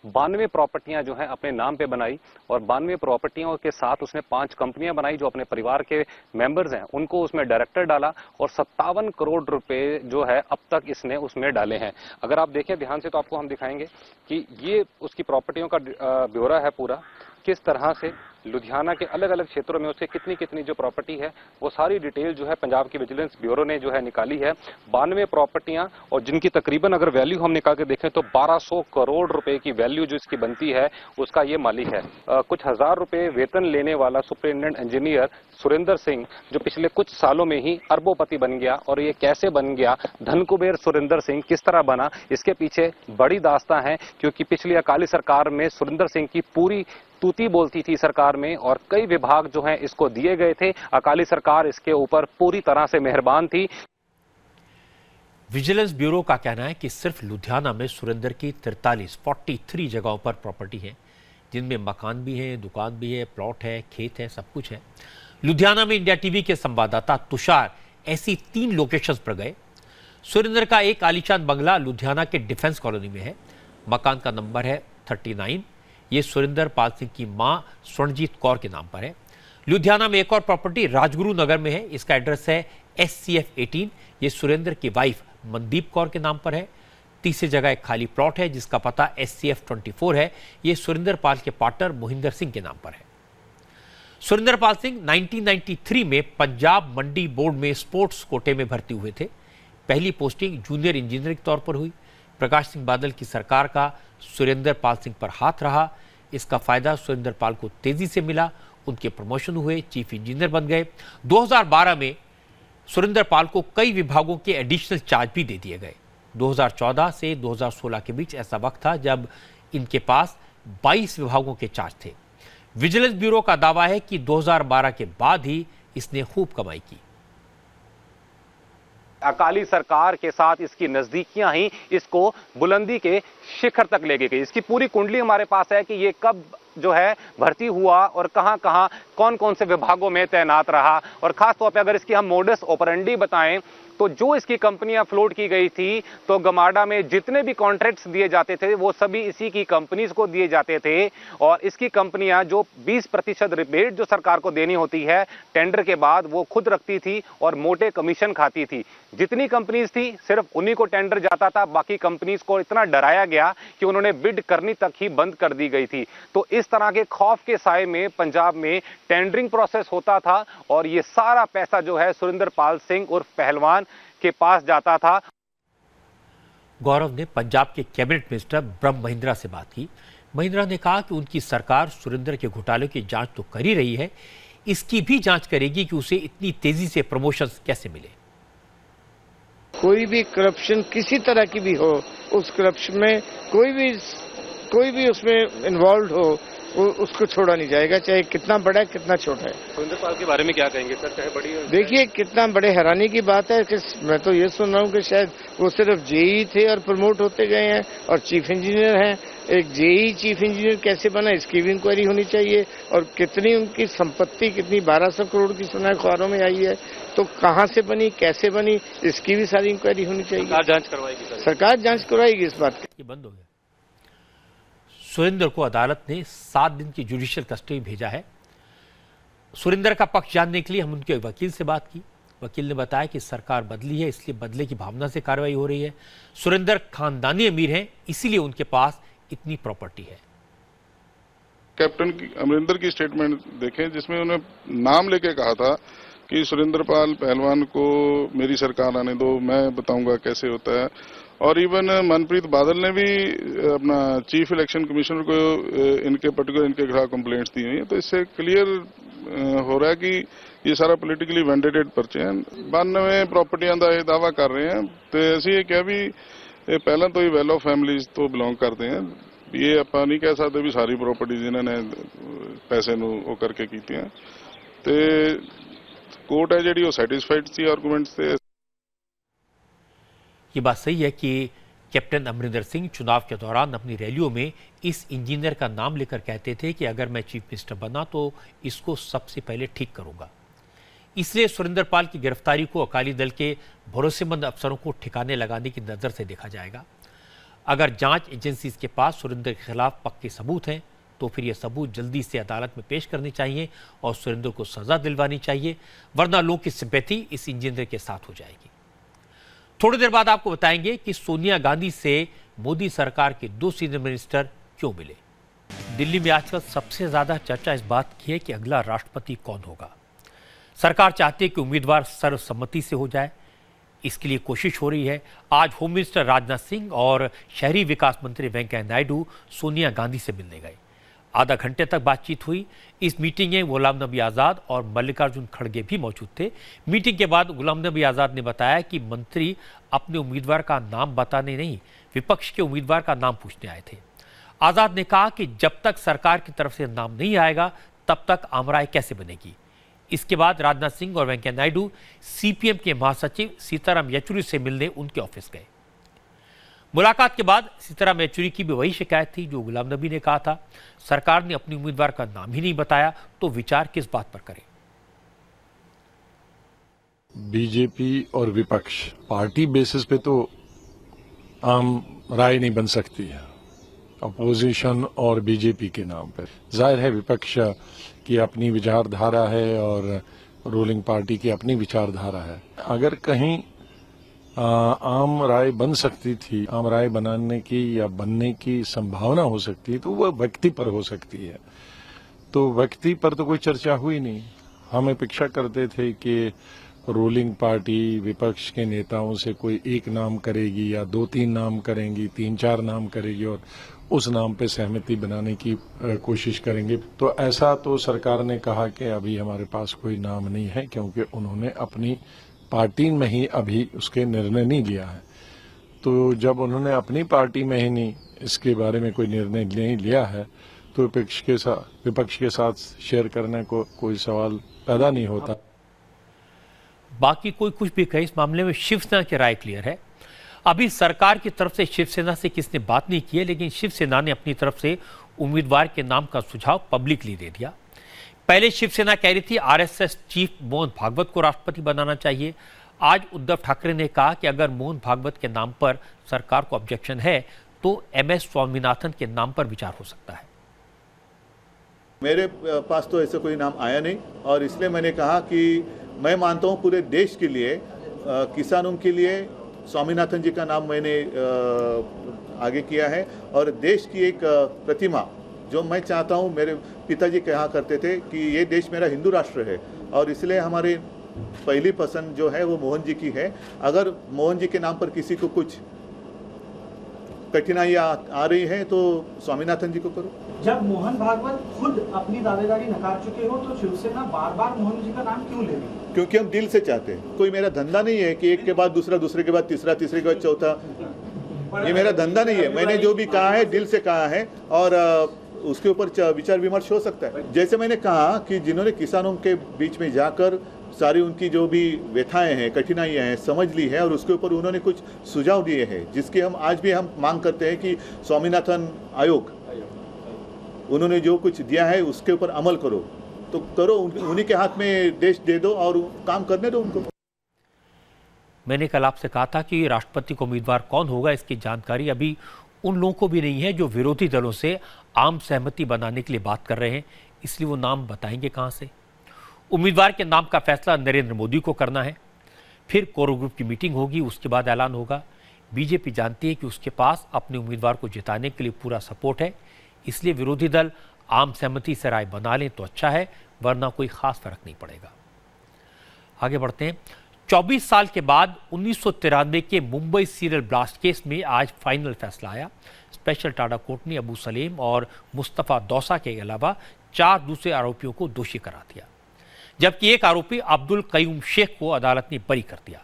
Speaker 2: 92 प्रॉपर्टियां जो हैं अपने नाम पे बनाई और 92 प्रॉपर्टियों के साथ उसने 5 कंपनियां बनाई जो अपने परिवार के मेंबर्स हैं, उनको उसमें डायरेक्टर डाला और 57 करोड़ रुपए जो है अब तक इसने उसमें डाले हैं। अगर आप देखें ध्यान से तो आपको हम दिखाएंगे कि ये उसकी प्रॉपर्टियों का ब्यौरा है पूरा, किस तरह से लुधियाना के अलग अलग क्षेत्रों में उससे कितनी कितनी जो प्रॉपर्टी है वो सारी डिटेल जो है पंजाब की विजिलेंस ब्यूरो ने जो है निकाली है। 92 प्रॉपर्टियां और जिनकी तकरीबन अगर वैल्यू हम निकाल के देखें तो 1200 करोड़ रुपए की वैल्यू जो इसकी बनती है उसका ये मालिक है। कुछ हजार रुपए वेतन लेने वाला सुपरिटेंडेंट इंजीनियर सुरेंद्र सिंह जो पिछले कुछ सालों में ही अरबोपति बन गया, और ये कैसे बन गया, धन कुबेर सुरेंद्र सिंह किस तरह बना, इसके पीछे बड़ी दास्तां है। क्योंकि पिछली अकाली सरकार में सुरेंद्र सिंह की पूरी तूती बोलती थी सरकार में और कई विभाग जो हैं इसको दिए गए थे। अकाली सरकार इसके ऊपर पूरी तरह से मेहरबान थी।
Speaker 1: विजिलेंस ब्यूरो का कहना है कि सिर्फ लुधियाना में सुरेंद्र की 43 जगहों पर प्रॉपर्टी है, जिनमें मकान भी है, दुकान भी है, प्लॉट है, खेत है, सब कुछ है। लुधियाना में इंडिया टीवी के संवाददाता तुषार ऐसी 3 लोकेशंस पर गए। सुरेंद्र का एक आलीशान बंगला लुधियाना के डिफेंस कॉलोनी में है। मकान का नंबर है 39। ये सुरेंद्र पाल सिंह की मां स्वर्णजीत कौर के नाम पर है। लुधियाना में एक और प्रॉपर्टी राजगुरु नगर में है। इसका एड्रेस है SCF 18। ये सुरेंद्र की वाइफ मनदीप कौर के नाम पर है। तीसरी जगह एक खाली प्लॉट है जिसका पता SCF 24 है। ये सुरेंद्र पाल के पार्टनर मोहिंदर सिंह के नाम पर है। सुरेंद्र पाल सिंह 1993 में पंजाब मंडी बोर्ड में स्पोर्ट्स कोटे में भर्ती हुए थे। पहली पोस्टिंग जूनियर इंजीनियर के तौर पर हुई। प्रकाश सिंह बादल की सरकार का सुरेंद्र पाल सिंह पर हाथ रहा। इसका फायदा सुरेंद्र पाल को तेजी से मिला। उनके प्रमोशन हुए, चीफ इंजीनियर बन गए। 2012 में सुरेंद्र पाल को कई विभागों के एडिशनल चार्ज भी दे दिए गए। 2014 से 2016 के बीच ऐसा वक्त था जब इनके पास 22 विभागों के चार्ज थे। विजिलेंस ब्यूरो का दावा है कि 2012 के बाद ही इसने खूब कमाई की।
Speaker 2: अकाली सरकार के साथ इसकी नजदीकियां ही इसको बुलंदी के शिखर तक ले गई। इसकी पूरी कुंडली हमारे पास है कि ये कब जो है भर्ती हुआ और कहां कहां कौन कौन से विभागों में तैनात रहा, और खास तौर पे अगर इसकी हम मोडस ऑपरेंडी बताएं तो जो इसकी कंपनियां फ्लोट की गई थी तो गमाडा में जितने भी कॉन्ट्रैक्ट्स दिए जाते थे वो सभी इसी की कंपनीज को दिए जाते थे, और इसकी कंपनियां जो 20% रिबेट जो सरकार को देनी होती है टेंडर के बाद वो खुद रखती थी और मोटे कमीशन खाती थी। जितनी कंपनीज थी सिर्फ उन्हीं को टेंडर जाता था, बाकी कंपनीज को इतना डराया गया कि उन्होंने बिड करनी तक ही बंद कर दी गई थी। तो इस तरह के खौफ के साए में पंजाब में टेंडरिंग प्रोसेस होता था और ये सारा पैसा जो है सुरेंद्र पाल सिंह उर्फ पहलवान के पास जाता था।
Speaker 1: गौरव ने पंजाब के कैबिनेट मिनिस्टर ब्रह्म महिंद्रा से बात की। महिंद्रा ने कहा कि उनकी सरकार सुरेंद्र के घोटाले की जांच तो कर ही रही है, इसकी भी जांच करेगी कि उसे इतनी तेजी से प्रमोशंस कैसे मिले।
Speaker 3: कोई भी करप्शन किसी तरह की भी हो, उस करप्शन में कोई भी उसमें इन्वॉल्व हो उसको छोड़ा नहीं जाएगा, चाहे कितना बड़ा है कितना छोटा है।
Speaker 2: सुरेंद्र पाल के बारे में क्या कहेंगे सर? चाहे बड़ी
Speaker 3: देखिए कितना बड़े हैरानी की बात है कि मैं तो ये सुन रहा हूँ कि शायद वो सिर्फ जेई थे और प्रमोट होते गए हैं और चीफ इंजीनियर हैं। एक जेई चीफ इंजीनियर कैसे बना इसकी भी इंक्वायरी होनी चाहिए, और कितनी उनकी संपत्ति कितनी 1200 करोड़ की सुना अखबारों में आई है, तो कहाँ से बनी कैसे बनी इसकी भी सारी इंक्वायरी होनी चाहिए।
Speaker 2: सरकार जांच करवाएगी,
Speaker 3: सरकार जांच करवाएगी इस बात की।
Speaker 1: बंद हो गया। सुरेंद्र को अदालत ने 7 दिन की जुडिशियल कस्टडी भेजा है। सुरेंद्र का पक्ष जानने के लिए हम उनके वकील से बात की। वकील ने बताया कि सरकार बदली है, इसलिए बदले की भावना से कार्रवाई हो रही है। सुरेंद्र खानदानी अमीर हैं, इसीलिए उनके पास इतनी प्रॉपर्टी है।
Speaker 4: कैप्टन अमरिंदर की स्टेटमेंट देखें जिसमें उन्होंने नाम लेके कहा था कि सुरेंद्र पाल पहलवान को मेरी सरकार आने दो, मैं बताऊंगा कैसे होता है। और इवन मनप्रीत बादल ने भी अपना चीफ इलेक्शन कमिश्नर को इनके खिलाफ कंप्लेंट्स दी हुई है। तो इससे क्लियर हो रहा है कि ये सारा पॉलिटिकली वेंडेटेड पर्चे हैं। 92 प्रॉपर्टियां का ये दावा कर रहे हैं, तो ऐसी है क्या भी पहला तो ये वेल ऑफ फैमिलीज तो बिलोंग करते हैं। ये ਆਪਾਂ नहीं कह सकते भी सारी प्रॉपर्टीज इन्होंने पैसे वो करके की हैं। तो कोर्ट है जी सैटिस्फाइड सी आर्गूमेंट्स से।
Speaker 1: ये बात सही है कि कैप्टन अमरिंदर सिंह चुनाव के दौरान अपनी रैलियों में इस इंजीनियर का नाम लेकर कहते थे कि अगर मैं चीफ मिनिस्टर बना तो इसको सबसे पहले ठीक करूंगा। इसलिए सुरेंद्र पाल की गिरफ्तारी को अकाली दल के भरोसेमंद अफसरों को ठिकाने लगाने की नज़र से देखा जाएगा। अगर जांच एजेंसीज के पास सुरेंद्र के खिलाफ पक्के सबूत हैं तो फिर ये सबूत जल्दी से अदालत में पेश करने चाहिए और सुरेंद्र को सजा दिलवानी चाहिए, वरना लोगों की सिंपैथी इस इंजीनियर के साथ हो जाएगी। थोड़ी देर बाद आपको बताएंगे कि सोनिया गांधी से मोदी सरकार के 2 सीनियर मिनिस्टर क्यों मिले। दिल्ली में आजकल सबसे ज्यादा चर्चा इस बात की है कि अगला राष्ट्रपति कौन होगा। सरकार चाहती है कि उम्मीदवार सर्वसम्मति से हो जाए, इसके लिए कोशिश हो रही है। आज होम मिनिस्टर राजनाथ सिंह और शहरी विकास मंत्री वेंकैया नायडू सोनिया गांधी से मिलने गए। आधा घंटे तक बातचीत हुई। इस मीटिंग में गुलाम नबी आज़ाद और मल्लिकार्जुन खड़गे भी मौजूद थे। मीटिंग के बाद गुलाम नबी आज़ाद ने बताया कि मंत्री अपने उम्मीदवार का नाम बताने नहीं, विपक्ष के उम्मीदवार का नाम पूछने आए थे। आज़ाद ने कहा कि जब तक सरकार की तरफ से नाम नहीं आएगा तब तक आमराय कैसे बनेगी। इसके बाद राजनाथ सिंह और वेंकैया नायडू सीपीएम के महासचिव सीताराम येचुरी से मिलने उनके ऑफिस गए। मुलाकात के बाद सीताराम येचुरी की भी वही शिकायत थी जो गुलाम नबी ने कहा था, सरकार ने अपने उम्मीदवार का नाम ही नहीं बताया तो विचार किस बात पर करें।
Speaker 5: बीजेपी और विपक्ष पार्टी बेसिस पे तो आम राय नहीं बन सकती है अपोजिशन और बीजेपी के नाम पर। जाहिर है विपक्ष की अपनी विचारधारा है और रूलिंग पार्टी की अपनी विचारधारा है। अगर कहीं आम राय बन सकती थी, आम राय बनाने की या बनने की संभावना हो सकती है तो वह व्यक्ति पर हो सकती है। तो व्यक्ति पर तो कोई चर्चा हुई नहीं। हम अपेक्षा करते थे कि रूलिंग पार्टी विपक्ष के नेताओं से कोई एक नाम करेगी या 2-3 नाम करेंगी, 3-4 नाम करेगी और उस नाम पे सहमति बनाने की कोशिश करेंगे। तो ऐसा तो सरकार ने कहा कि अभी हमारे पास कोई नाम नहीं है, क्योंकि उन्होंने अपनी पार्टी में ही अभी उसके निर्णय नहीं लिया है। तो जब उन्होंने अपनी पार्टी में ही नहीं इसके बारे में कोई निर्णय नहीं लिया है तो विपक्ष के साथ शेयर करने को कोई सवाल पैदा नहीं होता।
Speaker 1: बाकी कोई कुछ भी कहे, इस मामले में शिवसेना की राय क्लियर है। अभी सरकार की तरफ से शिवसेना से किसने बात नहीं की है, लेकिन शिवसेना ने अपनी तरफ से उम्मीदवार के नाम का सुझाव पब्लिकली दे दिया। पहले शिवसेना कह रही थी आरएसएस चीफ मोहन भागवत को राष्ट्रपति बनाना चाहिए। आज उद्धव ठाकरे ने कहा कि अगर मोहन भागवत के नाम पर सरकार को ऑब्जेक्शन है तो एमएस स्वामीनाथन के नाम पर विचार हो सकता है।
Speaker 6: मेरे पास तो ऐसा कोई नाम आया नहीं और इसलिए मैंने कहा कि मैं मानता हूं पूरे देश के लिए, किसानों के लिए स्वामीनाथन जी का नाम मैंने आगे किया है और देश की एक प्रतिमा जो मैं चाहता हूं, मेरे पिताजी कहा करते थे कि ये देश मेरा हिंदू राष्ट्र है और इसलिए हमारी पहली पसंद जो है वो मोहन जी की है। अगर मोहन जी के नाम पर किसी को कुछ कठिनाइयाँ आ रही हैं तो स्वामीनाथन जी को करो।
Speaker 7: जब मोहन भागवत खुद अपनी दावेदारी नकार चुके हो तो शिवसेना बार बार मोहन जी का नाम क्यों ले रही है?
Speaker 6: क्योंकि हम दिल से चाहते हैं। कोई मेरा धंधा नहीं है कि एक के बाद दूसरा, दूसरे के बाद तीसरा, तीसरे के बाद चौथा, ये मेरा धंधा नहीं है। मैंने जो भी कहा है दिल से कहा है और उसके ऊपर विचार विमर्श हो सकता है। जैसे मैंने कहा कि जिन्होंने किसानों के बीच में जाकर सारी उनकी जो भी व्यथाएं हैं, कठिनाइयां हैं, समझ ली है और उसके ऊपर उन्होंने कुछ सुझाव दिए हैं जिसकी हम आज भी हम मांग करते हैं कि स्वामीनाथन आयोग उन्होंने जो कुछ दिया है उसके ऊपर अमल करो, तो करो। उन्हीं के हाथ में देश दे दो और काम करने दो उनको।
Speaker 1: मैंने कल आपसे कहा था कि राष्ट्रपति को उम्मीदवार कौन होगा इसकी जानकारी अभी उन लोगों को भी नहीं है जो विरोधी दलों से आम सहमति बनाने के लिए बात कर रहे हैं, इसलिए वो नाम बताएंगे कहां से। उम्मीदवार के नाम का फैसला नरेंद्र मोदी को करना है, फिर कोर ग्रुप की मीटिंग होगी, उसके बाद ऐलान होगा। बीजेपी जानती है कि उसके पास अपने उम्मीदवार को जिताने के लिए पूरा सपोर्ट है, इसलिए विरोधी दल आम सहमति से राय बना लें तो अच्छा है, वरना कोई खास फर्क नहीं पड़ेगा। आगे बढ़ते हैं। 24 साल के बाद 1993 के मुंबई सीरियल ब्लास्ट केस में आज फाइनल फैसला आया। स्पेशल टाडा कोर्ट ने अबू सलेम और मुस्तफ़ा दौसा के अलावा 4 दूसरे आरोपियों को दोषी करार दिया, जबकि एक आरोपी अब्दुल कयूम शेख को अदालत ने बरी कर दिया।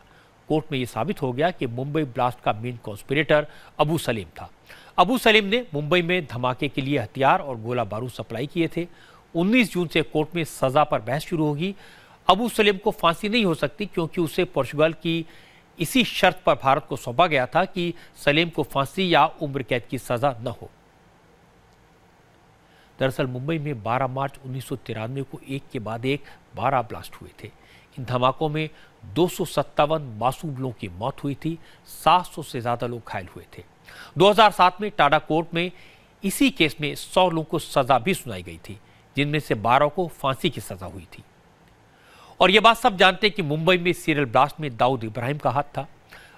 Speaker 1: कोर्ट में यह साबित हो गया कि मुंबई ब्लास्ट का मेन कॉन्स्पिरेटर अबू सलेम था। अबू सलेम ने मुंबई में धमाके के लिए हथियार और गोला बारूद सप्लाई किए थे। 19 जून से कोर्ट में सजा पर बहस शुरू होगी। अबू सलेम को फांसी नहीं हो सकती क्योंकि उसे पोर्चुगल की इसी शर्त पर भारत को सौंपा गया था कि सलेम को फांसी या उम्र कैद की सजा न हो। दरअसल मुंबई में 12 मार्च 1993 को एक के बाद एक 12 ब्लास्ट हुए थे। इन धमाकों में 257 मासूम लोगों की मौत हुई थी, 700 से ज्यादा लोग घायल हुए थे। 2007 में टाडा कोर्ट में इसी केस में 100 लोगों को सजा भी सुनाई गई थी, जिनमें से 12 को फांसी की सजा हुई थी। और यह बात सब जानते हैं कि मुंबई में सीरियल ब्लास्ट में दाऊद इब्राहिम का हाथ था।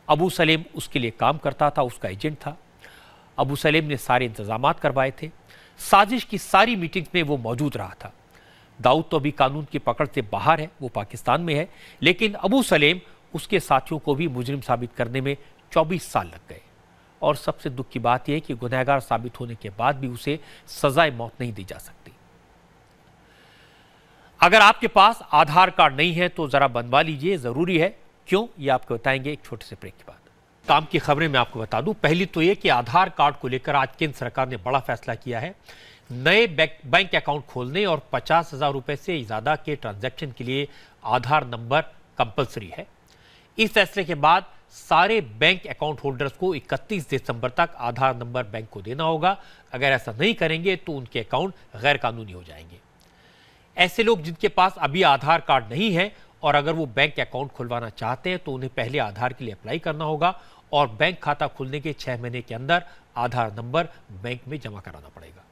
Speaker 1: अबू सलेम उसके लिए काम करता था, उसका एजेंट था। अबू सलेम ने सारे इंतजाम करवाए थे। साजिश की सारी मीटिंग्स में वो मौजूद रहा था। दाऊद तो अभी कानून की पकड़ से बाहर है, वो पाकिस्तान में है, लेकिन अबू सलेम उसके साथियों को भी मुजरिम साबित करने में 24 साल लग गए। और सबसे दुख की बात यह है कि गुनहगार साबित होने के बाद भी उसे सजाए मौत नहीं दी जा सकती। अगर आपके पास आधार कार्ड नहीं है तो जरा बनवा लीजिए, जरूरी है। क्यों, ये आपको बताएंगे एक छोटे से ब्रेक के बाद। काम की खबरें मैं आपको बता दूं। पहली तो ये कि आधार कार्ड को लेकर आज केंद्र सरकार ने बड़ा फैसला किया है। नए बैंक अकाउंट खोलने और 50,000 रुपए से ज्यादा के ट्रांजैक्शन के लिए आधार नंबर कंपलसरी है। इस फैसले के बाद सारे बैंक अकाउंट होल्डर्स को 31 दिसंबर तक आधार नंबर बैंक को देना होगा। अगर ऐसा नहीं करेंगे तो उनके अकाउंट गैर कानूनी हो जाएंगे। ऐसे लोग जिनके पास अभी आधार कार्ड नहीं है और अगर वो बैंक अकाउंट खुलवाना चाहते हैं तो उन्हें पहले आधार के लिए अप्लाई करना होगा और बैंक खाता खुलने के 6 महीने के अंदर आधार नंबर बैंक में जमा कराना पड़ेगा।